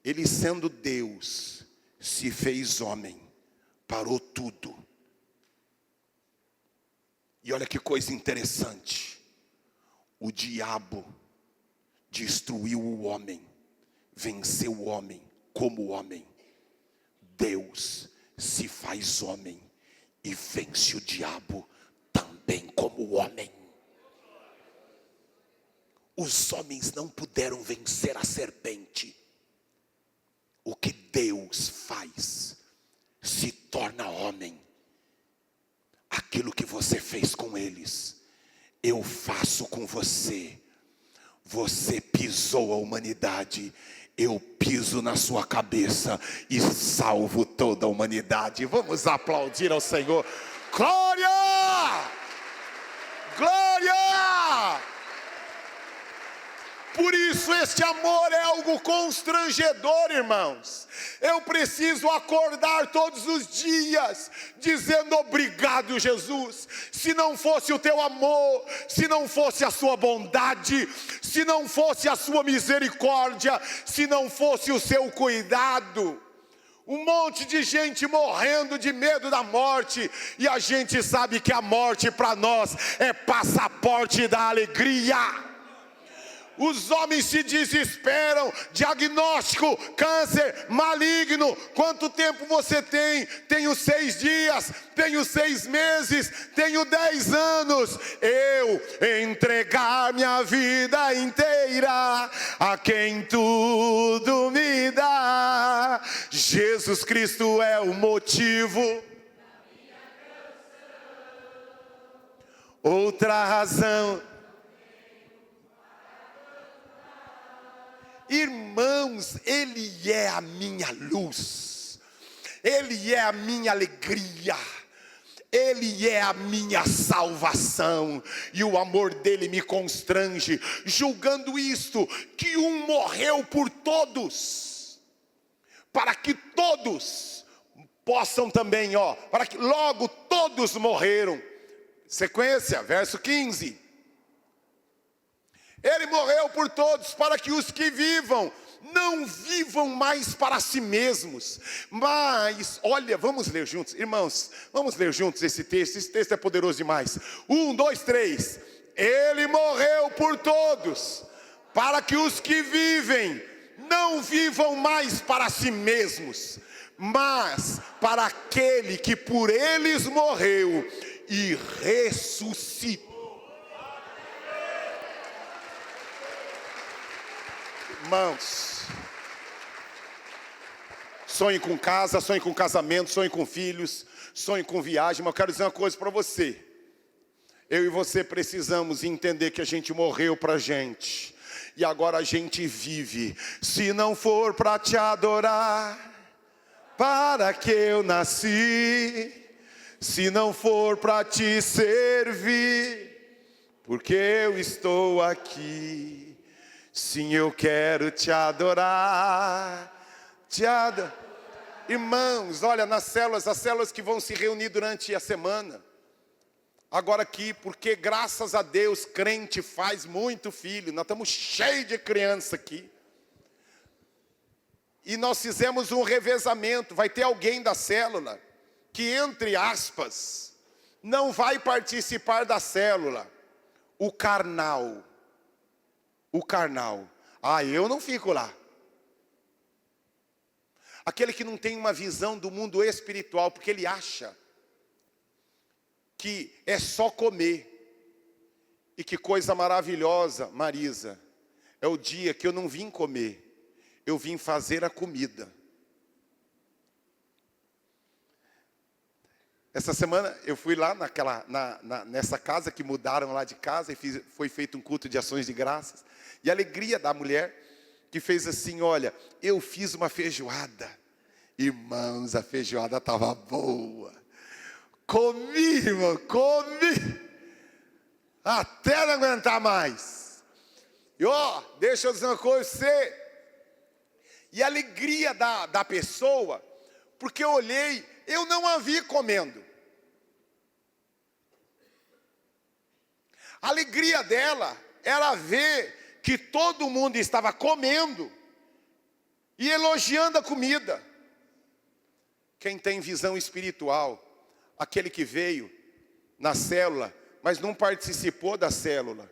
Ele, sendo Deus, se fez homem, parou tudo. E olha que coisa interessante. O diabo destruiu o homem, venceu o homem como homem. Deus se faz homem e vence o diabo também como homem. Os homens não puderam vencer a serpente. O que Deus faz se torna homem. Aquilo que você fez com eles, eu faço com você. Você pisou a humanidade, eu piso na sua cabeça e salvo toda a humanidade. Vamos aplaudir ao Senhor. Glória! Glória! Por isso este amor é algo constrangedor, irmãos. Eu preciso acordar todos os dias dizendo obrigado, Jesus. Se não fosse o teu amor, se não fosse a sua bondade, se não fosse a sua misericórdia, se não fosse o seu cuidado. Um monte de gente morrendo de medo da morte, e a gente sabe que a morte para nós é passaporte da alegria. Os homens se desesperam, diagnóstico, câncer, maligno. Quanto tempo você tem? Tenho 6 dias, tenho 6 meses, tenho 10 anos. Eu entregar minha vida inteira a quem tudo me dá. Jesus Cristo é o motivo. Outra razão. Irmãos, Ele é a minha luz, Ele é a minha alegria, Ele é a minha salvação, e o amor dele me constrange, julgando isto, que um morreu por todos, para que todos possam também, para que logo todos morreram. Sequência, verso 15. Ele morreu por todos, para que os que vivam, não vivam mais para si mesmos. Mas, olha, vamos ler juntos, irmãos, vamos ler juntos esse texto é poderoso demais. 1, 2, 3. Ele morreu por todos, para que os que vivem, não vivam mais para si mesmos, mas para aquele que por eles morreu e ressuscitou. Irmãos, sonhe com casa, sonhe com casamento, sonhe com filhos, sonhe com viagem, mas eu quero dizer uma coisa para você. Eu e você precisamos entender que a gente morreu para a gente, e agora a gente vive. Se não for para te adorar, para que eu nasci? Se não for para te servir, porque eu estou aqui. Sim, eu quero te adorar, te adorar. Irmãos, olha, nas células, as células que vão se reunir durante a semana. Agora aqui, porque graças a Deus, crente faz muito filho. Nós estamos cheios de criança aqui. E nós fizemos um revezamento. Vai ter alguém da célula que, entre aspas, não vai participar da célula. O carnal. O carnal. Ah, eu não fico lá. Aquele que não tem uma visão do mundo espiritual, porque ele acha que é só comer. E que coisa maravilhosa, Marisa, é o dia que eu não vim comer, eu vim fazer a comida. Essa semana eu fui lá nessa casa que mudaram lá de casa e foi feito um culto de ações de graças. E a alegria da mulher que fez assim, olha, eu fiz uma feijoada. Irmãos, a feijoada estava boa. Comi, irmão, comi. Até não aguentar mais. E ó, deixa eu dizer uma coisa pra você. E a alegria da pessoa, porque eu olhei, eu não a vi comendo. A alegria dela era ver que todo mundo estava comendo e elogiando a comida. Quem tem visão espiritual, aquele que veio na célula, mas não participou da célula.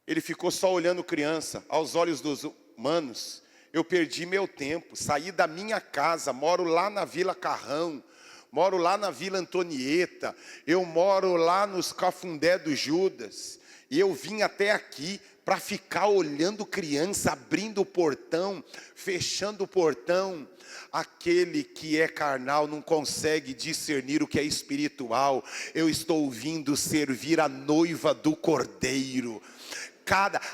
Ele ficou só olhando criança. Aos olhos dos humanos, eu perdi meu tempo. Saí da minha casa, moro lá na Vila Carrão. Moro lá na Vila Antonieta. Eu moro lá nos Cafundé do Judas. E eu vim até aqui para ficar olhando criança, abrindo o portão, fechando o portão. Aquele que é carnal não consegue discernir o que é espiritual. Eu estou vindo servir a noiva do Cordeiro.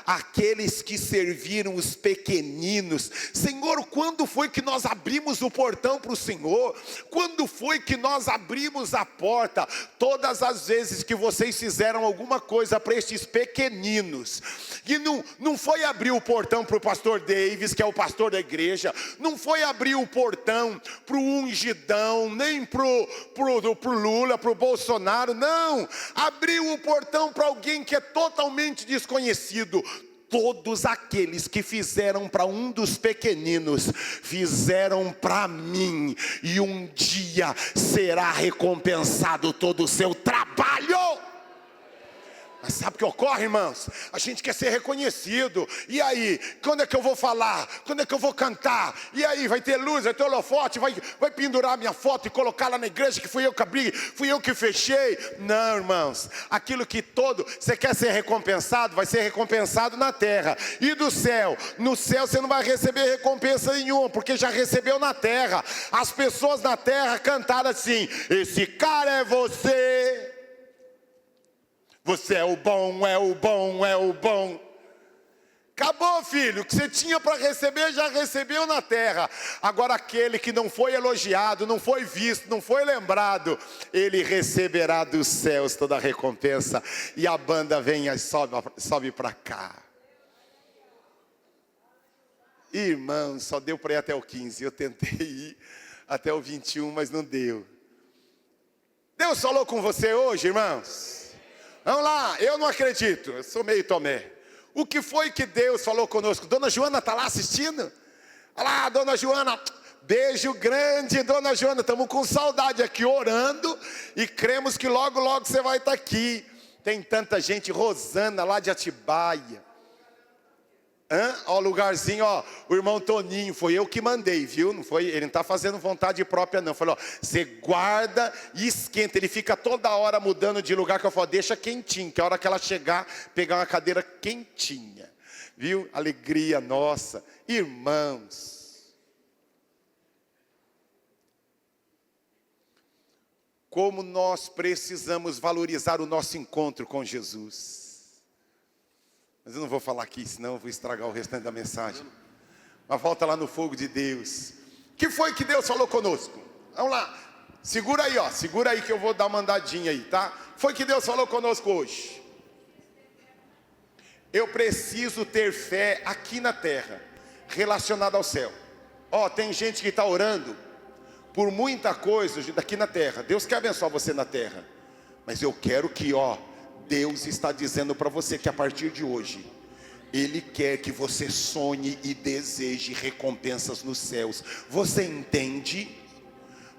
Aqueles que serviram os pequeninos. Senhor, quando foi que nós abrimos o portão para o Senhor? Quando foi que nós abrimos a porta? Todas as vezes que vocês fizeram alguma coisa para estes pequeninos, e não foi abrir o portão para o pastor Davis, que é o pastor da igreja, não foi abrir o portão para o ungidão, nem para o Lula, para o Bolsonaro, não, abriu o portão para alguém que é totalmente desconhecido. Todos aqueles que fizeram para um dos pequeninos, fizeram para mim, e um dia será recompensado todo o seu trabalho. Mas sabe o que ocorre, irmãos? A gente quer ser reconhecido. E aí, quando é que eu vou falar? Quando é que eu vou cantar? E aí, vai ter luz, vai ter holofote, vai pendurar minha foto e colocar lá na igreja que fui eu que abri, fui eu que fechei? Não, irmãos. Aquilo que você quer ser recompensado, vai ser recompensado na terra. E do céu? No céu você não vai receber recompensa nenhuma, porque já recebeu na terra. As pessoas na terra cantaram assim: esse cara é você. Você é o bom, é o bom, é o bom. Acabou, filho. O que você tinha para receber, já recebeu na terra. Agora aquele que não foi elogiado, não foi visto, não foi lembrado, ele receberá dos céus toda a recompensa. E a banda vem e sobe para cá. Irmão, só deu para ir até o 15. Eu tentei ir até o 21, mas não deu. Deus falou com você hoje, irmãos? Vamos lá, eu não acredito, eu sou meio Tomé. O que foi que Deus falou conosco? Dona Joana está lá assistindo? Olha lá, Dona Joana, beijo grande, Dona Joana. Estamos com saudade aqui orando e cremos que logo, logo você vai estar aqui. Tem tanta gente, Rosana lá de Atibaia. Ó, o lugarzinho, ó, o irmão Toninho, foi eu que mandei, viu? Não foi, ele não está fazendo vontade própria não. Falou, ó, você guarda e esquenta. Ele fica toda hora mudando de lugar, que eu falo, deixa quentinho, que a hora que ela chegar, pegar uma cadeira quentinha. Viu? Alegria nossa. Irmãos, como nós precisamos valorizar o nosso encontro com Jesus. Mas eu não vou falar aqui, senão eu vou estragar o restante da mensagem. Mas volta lá no fogo de Deus. O que foi que Deus falou conosco? Vamos lá. Segura aí, ó. Segura aí que eu vou dar uma andadinha aí, tá? Foi que Deus falou conosco hoje. Eu preciso ter fé aqui na terra, relacionada ao céu. Tem gente que está orando por muita coisa daqui na terra. Deus quer abençoar você na terra. Mas eu quero que, Deus está dizendo para você que a partir de hoje, Ele quer que você sonhe e deseje recompensas nos céus. Você entende?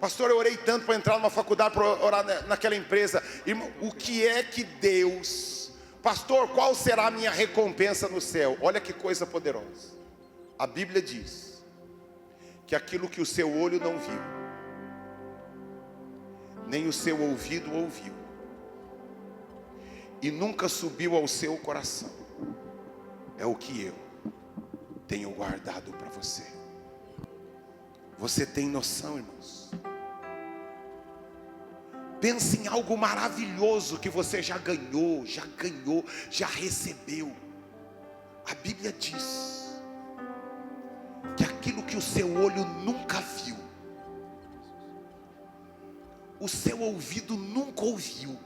Pastor, eu orei tanto para entrar numa faculdade, para orar naquela empresa. Irmão, o que é que Deus... Pastor, qual será a minha recompensa no céu? Olha que coisa poderosa. A Bíblia diz que aquilo que o seu olho não viu, nem o seu ouvido ouviu, e nunca subiu ao seu coração, é o que eu tenho guardado para você. Você tem noção, irmãos? Pense em algo maravilhoso que você já ganhou, já recebeu. A Bíblia diz que aquilo que o seu olho nunca viu, o seu ouvido nunca ouviu,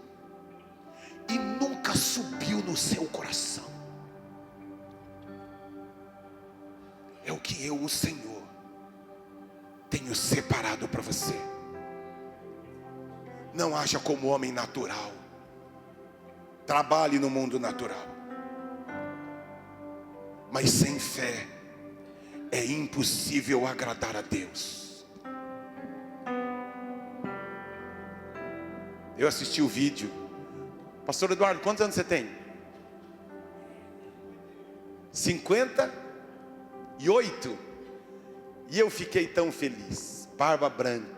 e nunca subiu no seu coração, é o que eu, o Senhor, tenho separado para você. Não haja como homem natural. Trabalhe no mundo natural. Mas sem fé é impossível agradar a Deus. Eu assisti o vídeo. Pastor Eduardo, quantos anos você tem? 58. E eu fiquei tão feliz. Barba branca.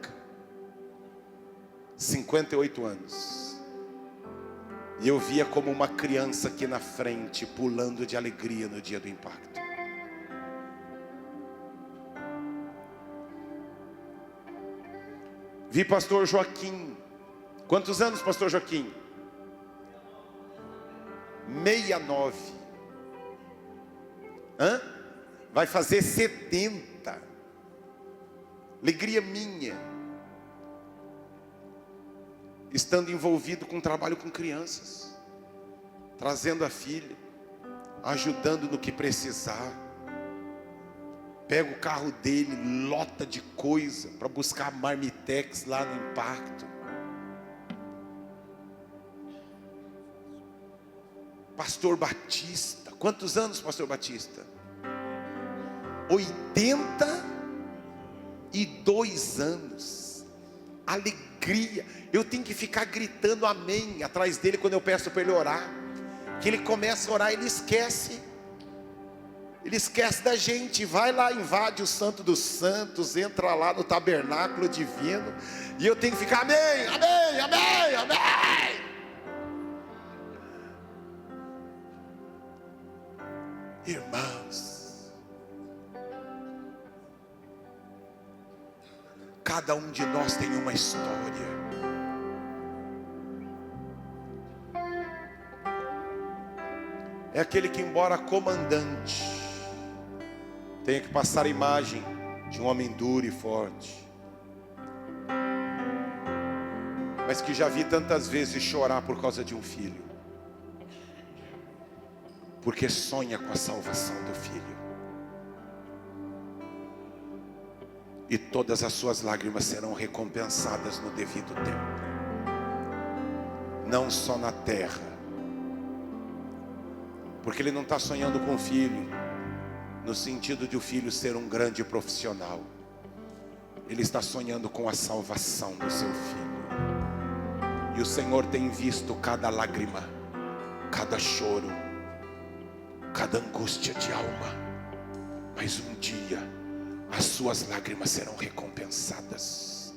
58 anos. E eu via como uma criança aqui na frente, pulando de alegria no dia do impacto. Vi pastor Joaquim. Quantos anos, pastor Joaquim? 69. Vai fazer 70. Alegria minha. Estando envolvido com trabalho com crianças, trazendo a filha, ajudando no que precisar. Pega o carro dele, lota de coisa para buscar marmitex lá no impacto. Pastor Batista, quantos anos, pastor Batista? 82 anos. Alegria. Eu tenho que ficar gritando amém atrás dele quando eu peço para ele orar. Que ele começa a orar, ele esquece. Ele esquece da gente. Vai lá, invade o Santo dos Santos, entra lá no tabernáculo divino. E eu tenho que ficar amém, amém, amém, amém. Irmãos, cada um de nós tem uma história. É aquele que, embora comandante, tenha que passar a imagem de um homem duro e forte, mas que já vi tantas vezes chorar por causa de um filho, porque sonha com a salvação do filho, e todas as suas lágrimas serão recompensadas no devido tempo, não só na terra, porque ele não está sonhando com o filho no sentido de o filho ser um grande profissional. Ele está sonhando com a salvação do seu filho. E o Senhor tem visto cada lágrima, cada choro, cada angústia de alma. Mas um dia as suas lágrimas serão recompensadas.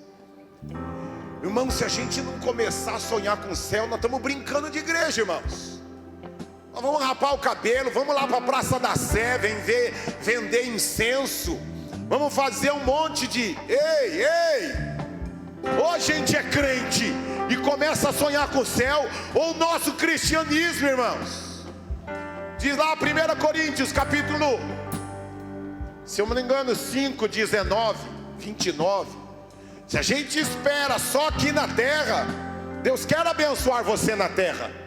Irmão, se a gente não começar a sonhar com o céu, nós estamos brincando de igreja, irmãos. Nós vamos rapar o cabelo, vamos lá para a Praça da Sé, vender incenso, vamos fazer um monte de... Ei! Ou a gente é crente e começa a sonhar com o céu, ou o nosso cristianismo, irmãos. Diz lá 1 Coríntios capítulo, se eu não me engano, 5, 19, 29. Se a gente espera só aqui na terra, Deus quer abençoar você na terra,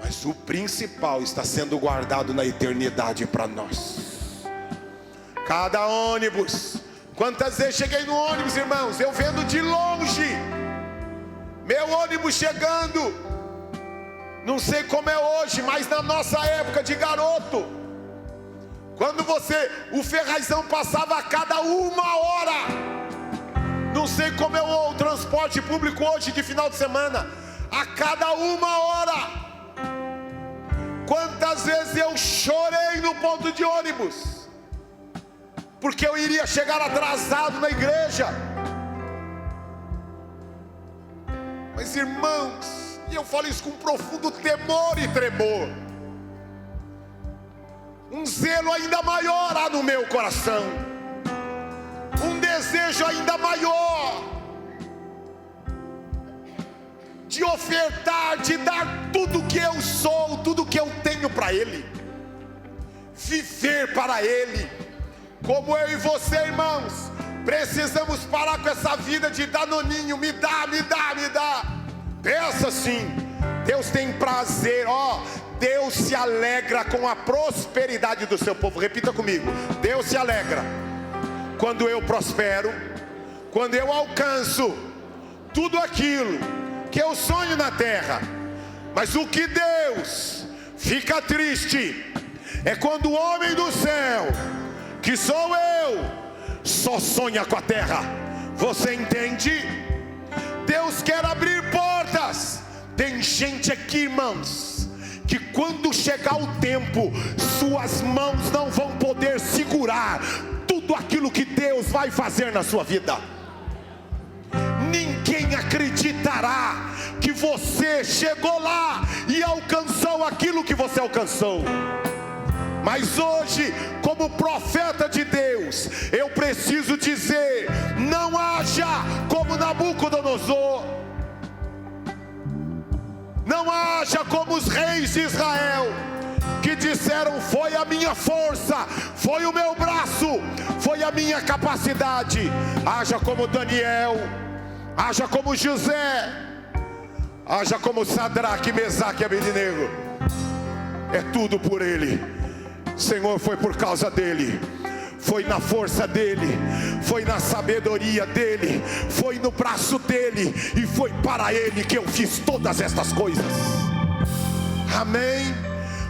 mas Mas o principal está sendo guardado na eternidade para nós. Cada ônibus. Quantas vezes cheguei no ônibus, irmãos, eu vendo de longe meu ônibus chegando. Não sei como é hoje, mas na nossa época de garoto, quando o Ferrazão passava a cada 1 hora. Não sei como é o transporte público hoje de final de semana. A cada 1 hora. Quantas vezes eu chorei no ponto de ônibus, porque eu iria chegar atrasado na igreja. Mas irmãos, e eu falo isso com profundo temor e tremor, um zelo ainda maior há no meu coração, um desejo ainda maior de ofertar, de dar tudo que eu sou, tudo que eu tenho para Ele, viver para Ele. Como eu e você, irmãos, precisamos parar com essa vida de danoninho, me dá, me dá, me dá. Pensa assim, Deus tem prazer, Deus se alegra com a prosperidade do seu povo. Repita comigo: Deus se alegra quando eu prospero, quando eu alcanço tudo aquilo que eu sonho na terra. Mas o que Deus fica triste é quando o homem do céu, que sou eu, só sonha com a terra. Você entende? Deus quer abrir portas. Tem gente aqui, irmãos, que quando chegar o tempo, suas mãos não vão poder segurar tudo aquilo que Deus vai fazer na sua vida. Ninguém acreditará que você chegou lá e alcançou aquilo que você alcançou. Mas hoje, como profeta de Deus, eu preciso dizer: não haja como Nabucodonosor, não haja como os reis de Israel, que disseram: foi a minha força, foi o meu braço, foi a minha capacidade. Haja como Daniel, haja como José, haja como Sadraque, Mesaque e Abednego. É tudo por Ele. Senhor, foi por causa dele, foi na força dele, foi na sabedoria dele, foi no braço dele, e foi para ele que eu fiz todas estas coisas. Amém?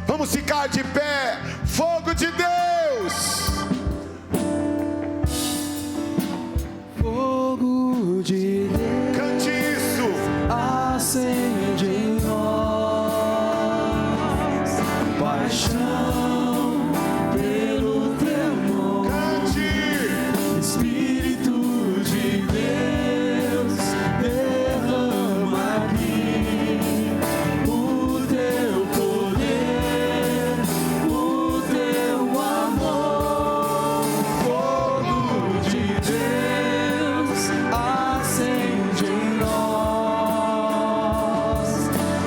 Vamos ficar de pé. Fogo de Deus. Fogo de Deus, cante isso. Acende em nós paixão pelo teu nome. Cante. Espírito de Deus, derrama aqui o teu poder, o teu amor. Fogo de Deus, acende em nós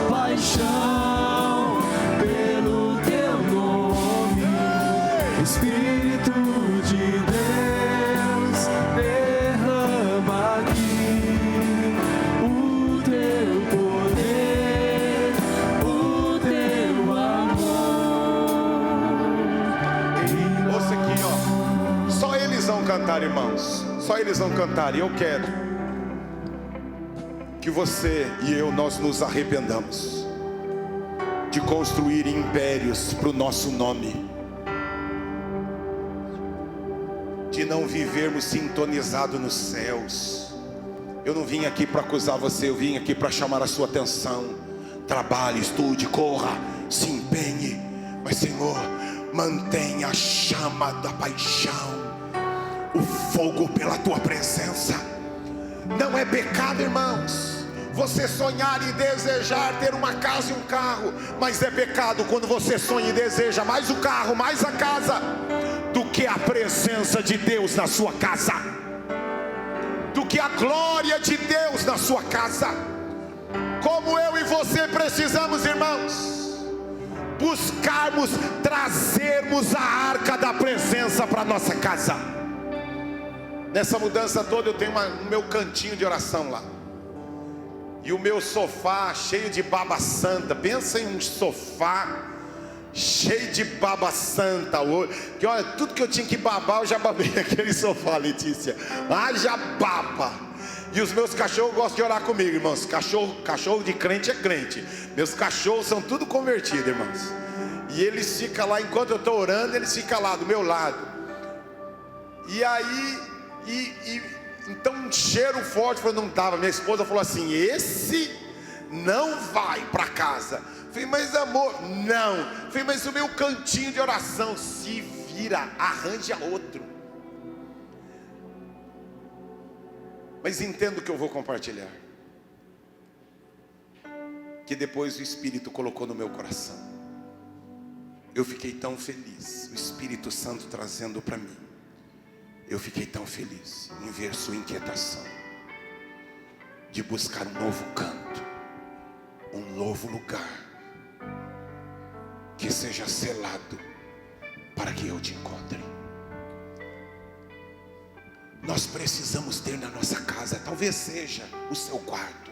paixão pelo teu nome. Espírito de Deus, derrama aqui o teu poder, o teu amor. Ouça aqui, só eles vão cantar, irmãos. Só eles vão cantar. E eu quero que você e eu, nós nos arrependamos de construir impérios para o nosso nome, de não vivermos sintonizados nos céus. Eu não vim aqui para acusar você, eu vim aqui para chamar a sua atenção. Trabalhe, estude, corra, se empenhe, mas Senhor, mantenha a chama da paixão, o fogo pela tua presença. Não é pecado, irmãos, você sonhar e desejar ter uma casa e um carro, mas é pecado quando você sonha e deseja mais o carro, mais a casa, do que a presença de Deus na sua casa, do que a glória de Deus na sua casa. Como eu e você precisamos, irmãos, buscarmos, trazermos a arca da presença para nossa casa. Nessa mudança toda eu tenho o meu cantinho de oração lá. E o meu sofá cheio de baba santa. Pensa em um sofá cheio de baba santa. Que olha, tudo que eu tinha que babar, eu já babei aquele sofá, Letícia. Haja baba. E os meus cachorros gostam de orar comigo, irmãos. Cachorro de crente é crente. Meus cachorros são tudo convertidos, irmãos. E eles ficam lá, enquanto eu estou orando, eles ficam lá do meu lado. E aí, então um cheiro forte, eu não estava. Minha esposa falou assim: esse não vai para casa. Falei, mas amor, não. Falei, mas o meu cantinho de oração, se vira, arranja outro. Mas entendo o que eu vou compartilhar, que depois o Espírito colocou no meu coração. Eu fiquei tão feliz, o Espírito Santo trazendo para mim. Eu fiquei tão feliz em ver sua inquietação de buscar um novo canto, um novo lugar, que seja selado para que eu te encontre. Nós precisamos ter na nossa casa, talvez seja o seu quarto,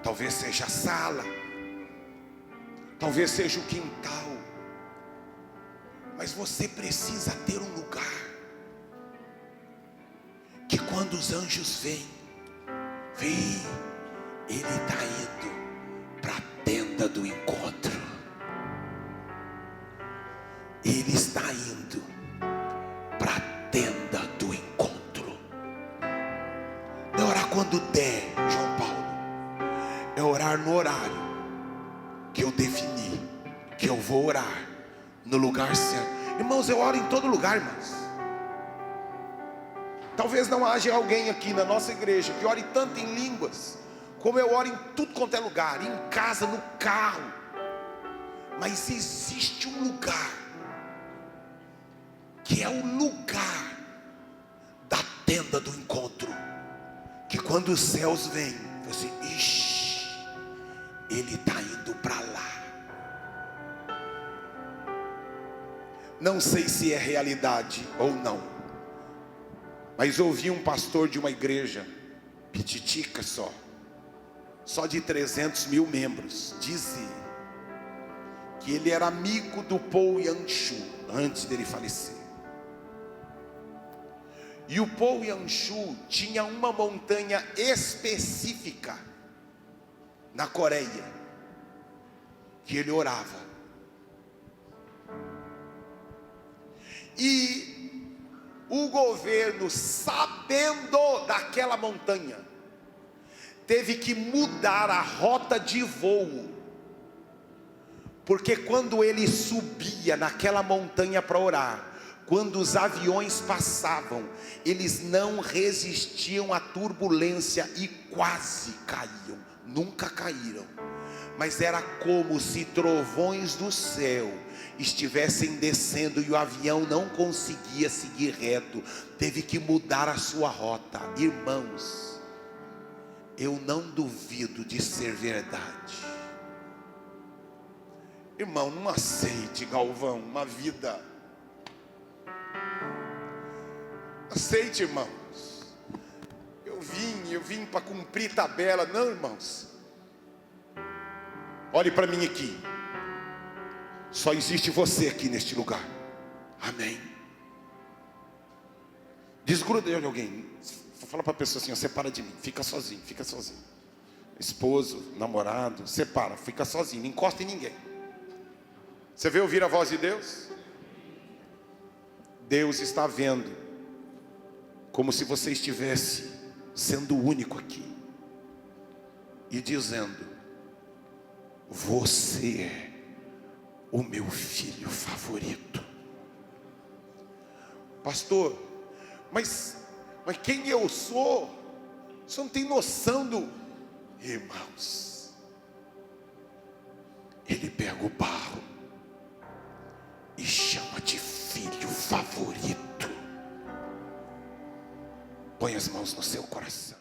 talvez seja a sala, talvez seja o quintal, mas você precisa ter um lugar que quando os anjos vêm, ele está indo para a tenda do encontro. Ele está indo para a tenda do encontro. Não é orar quando der, João Paulo. É orar no horário que eu defini, que eu vou orar no lugar certo. Irmãos, eu oro em todo lugar, irmãos. Talvez não haja alguém aqui na nossa igreja que ore tanto em línguas, como eu oro em tudo quanto é lugar, em casa, no carro. Mas existe um lugar, que é o lugar da tenda do encontro, que quando os céus vêm, você, ixi, ele está indo para lá. Não sei se é realidade ou não, mas ouvi um pastor de uma igreja pititica só de 300 mil membros, dizer que ele era amigo do Paul Yan-Shu antes dele falecer. E o Paul Yan-Shu tinha uma montanha específica na Coreia que ele orava. E o governo, sabendo daquela montanha, teve que mudar a rota de voo, porque quando ele subia naquela montanha para orar, quando os aviões passavam, eles não resistiam à turbulência e quase caíam. Nunca caíram, mas era como se trovões do céu estivessem descendo e o avião não conseguia seguir reto, teve que mudar a sua rota. Irmãos, eu não duvido de ser verdade. Irmão, não aceite, Galvão, uma vida. Aceite, irmãos. Eu vim para cumprir tabela. Não, irmãos. Olhe para mim aqui. Só existe você aqui neste lugar. Amém. Desgruda de alguém. Fala para a pessoa assim: separa de mim. Fica sozinho, fica sozinho. Esposo, namorado, separa, fica sozinho. Não encosta em ninguém. Você veio ouvir a voz de Deus? Deus está vendo, como se você estivesse sendo o único aqui, e dizendo: você é o meu filho favorito. Pastor, mas quem eu sou? Você não tem noção do... Irmãos, ele pega o barro e chama de filho favorito. Põe as mãos no seu coração.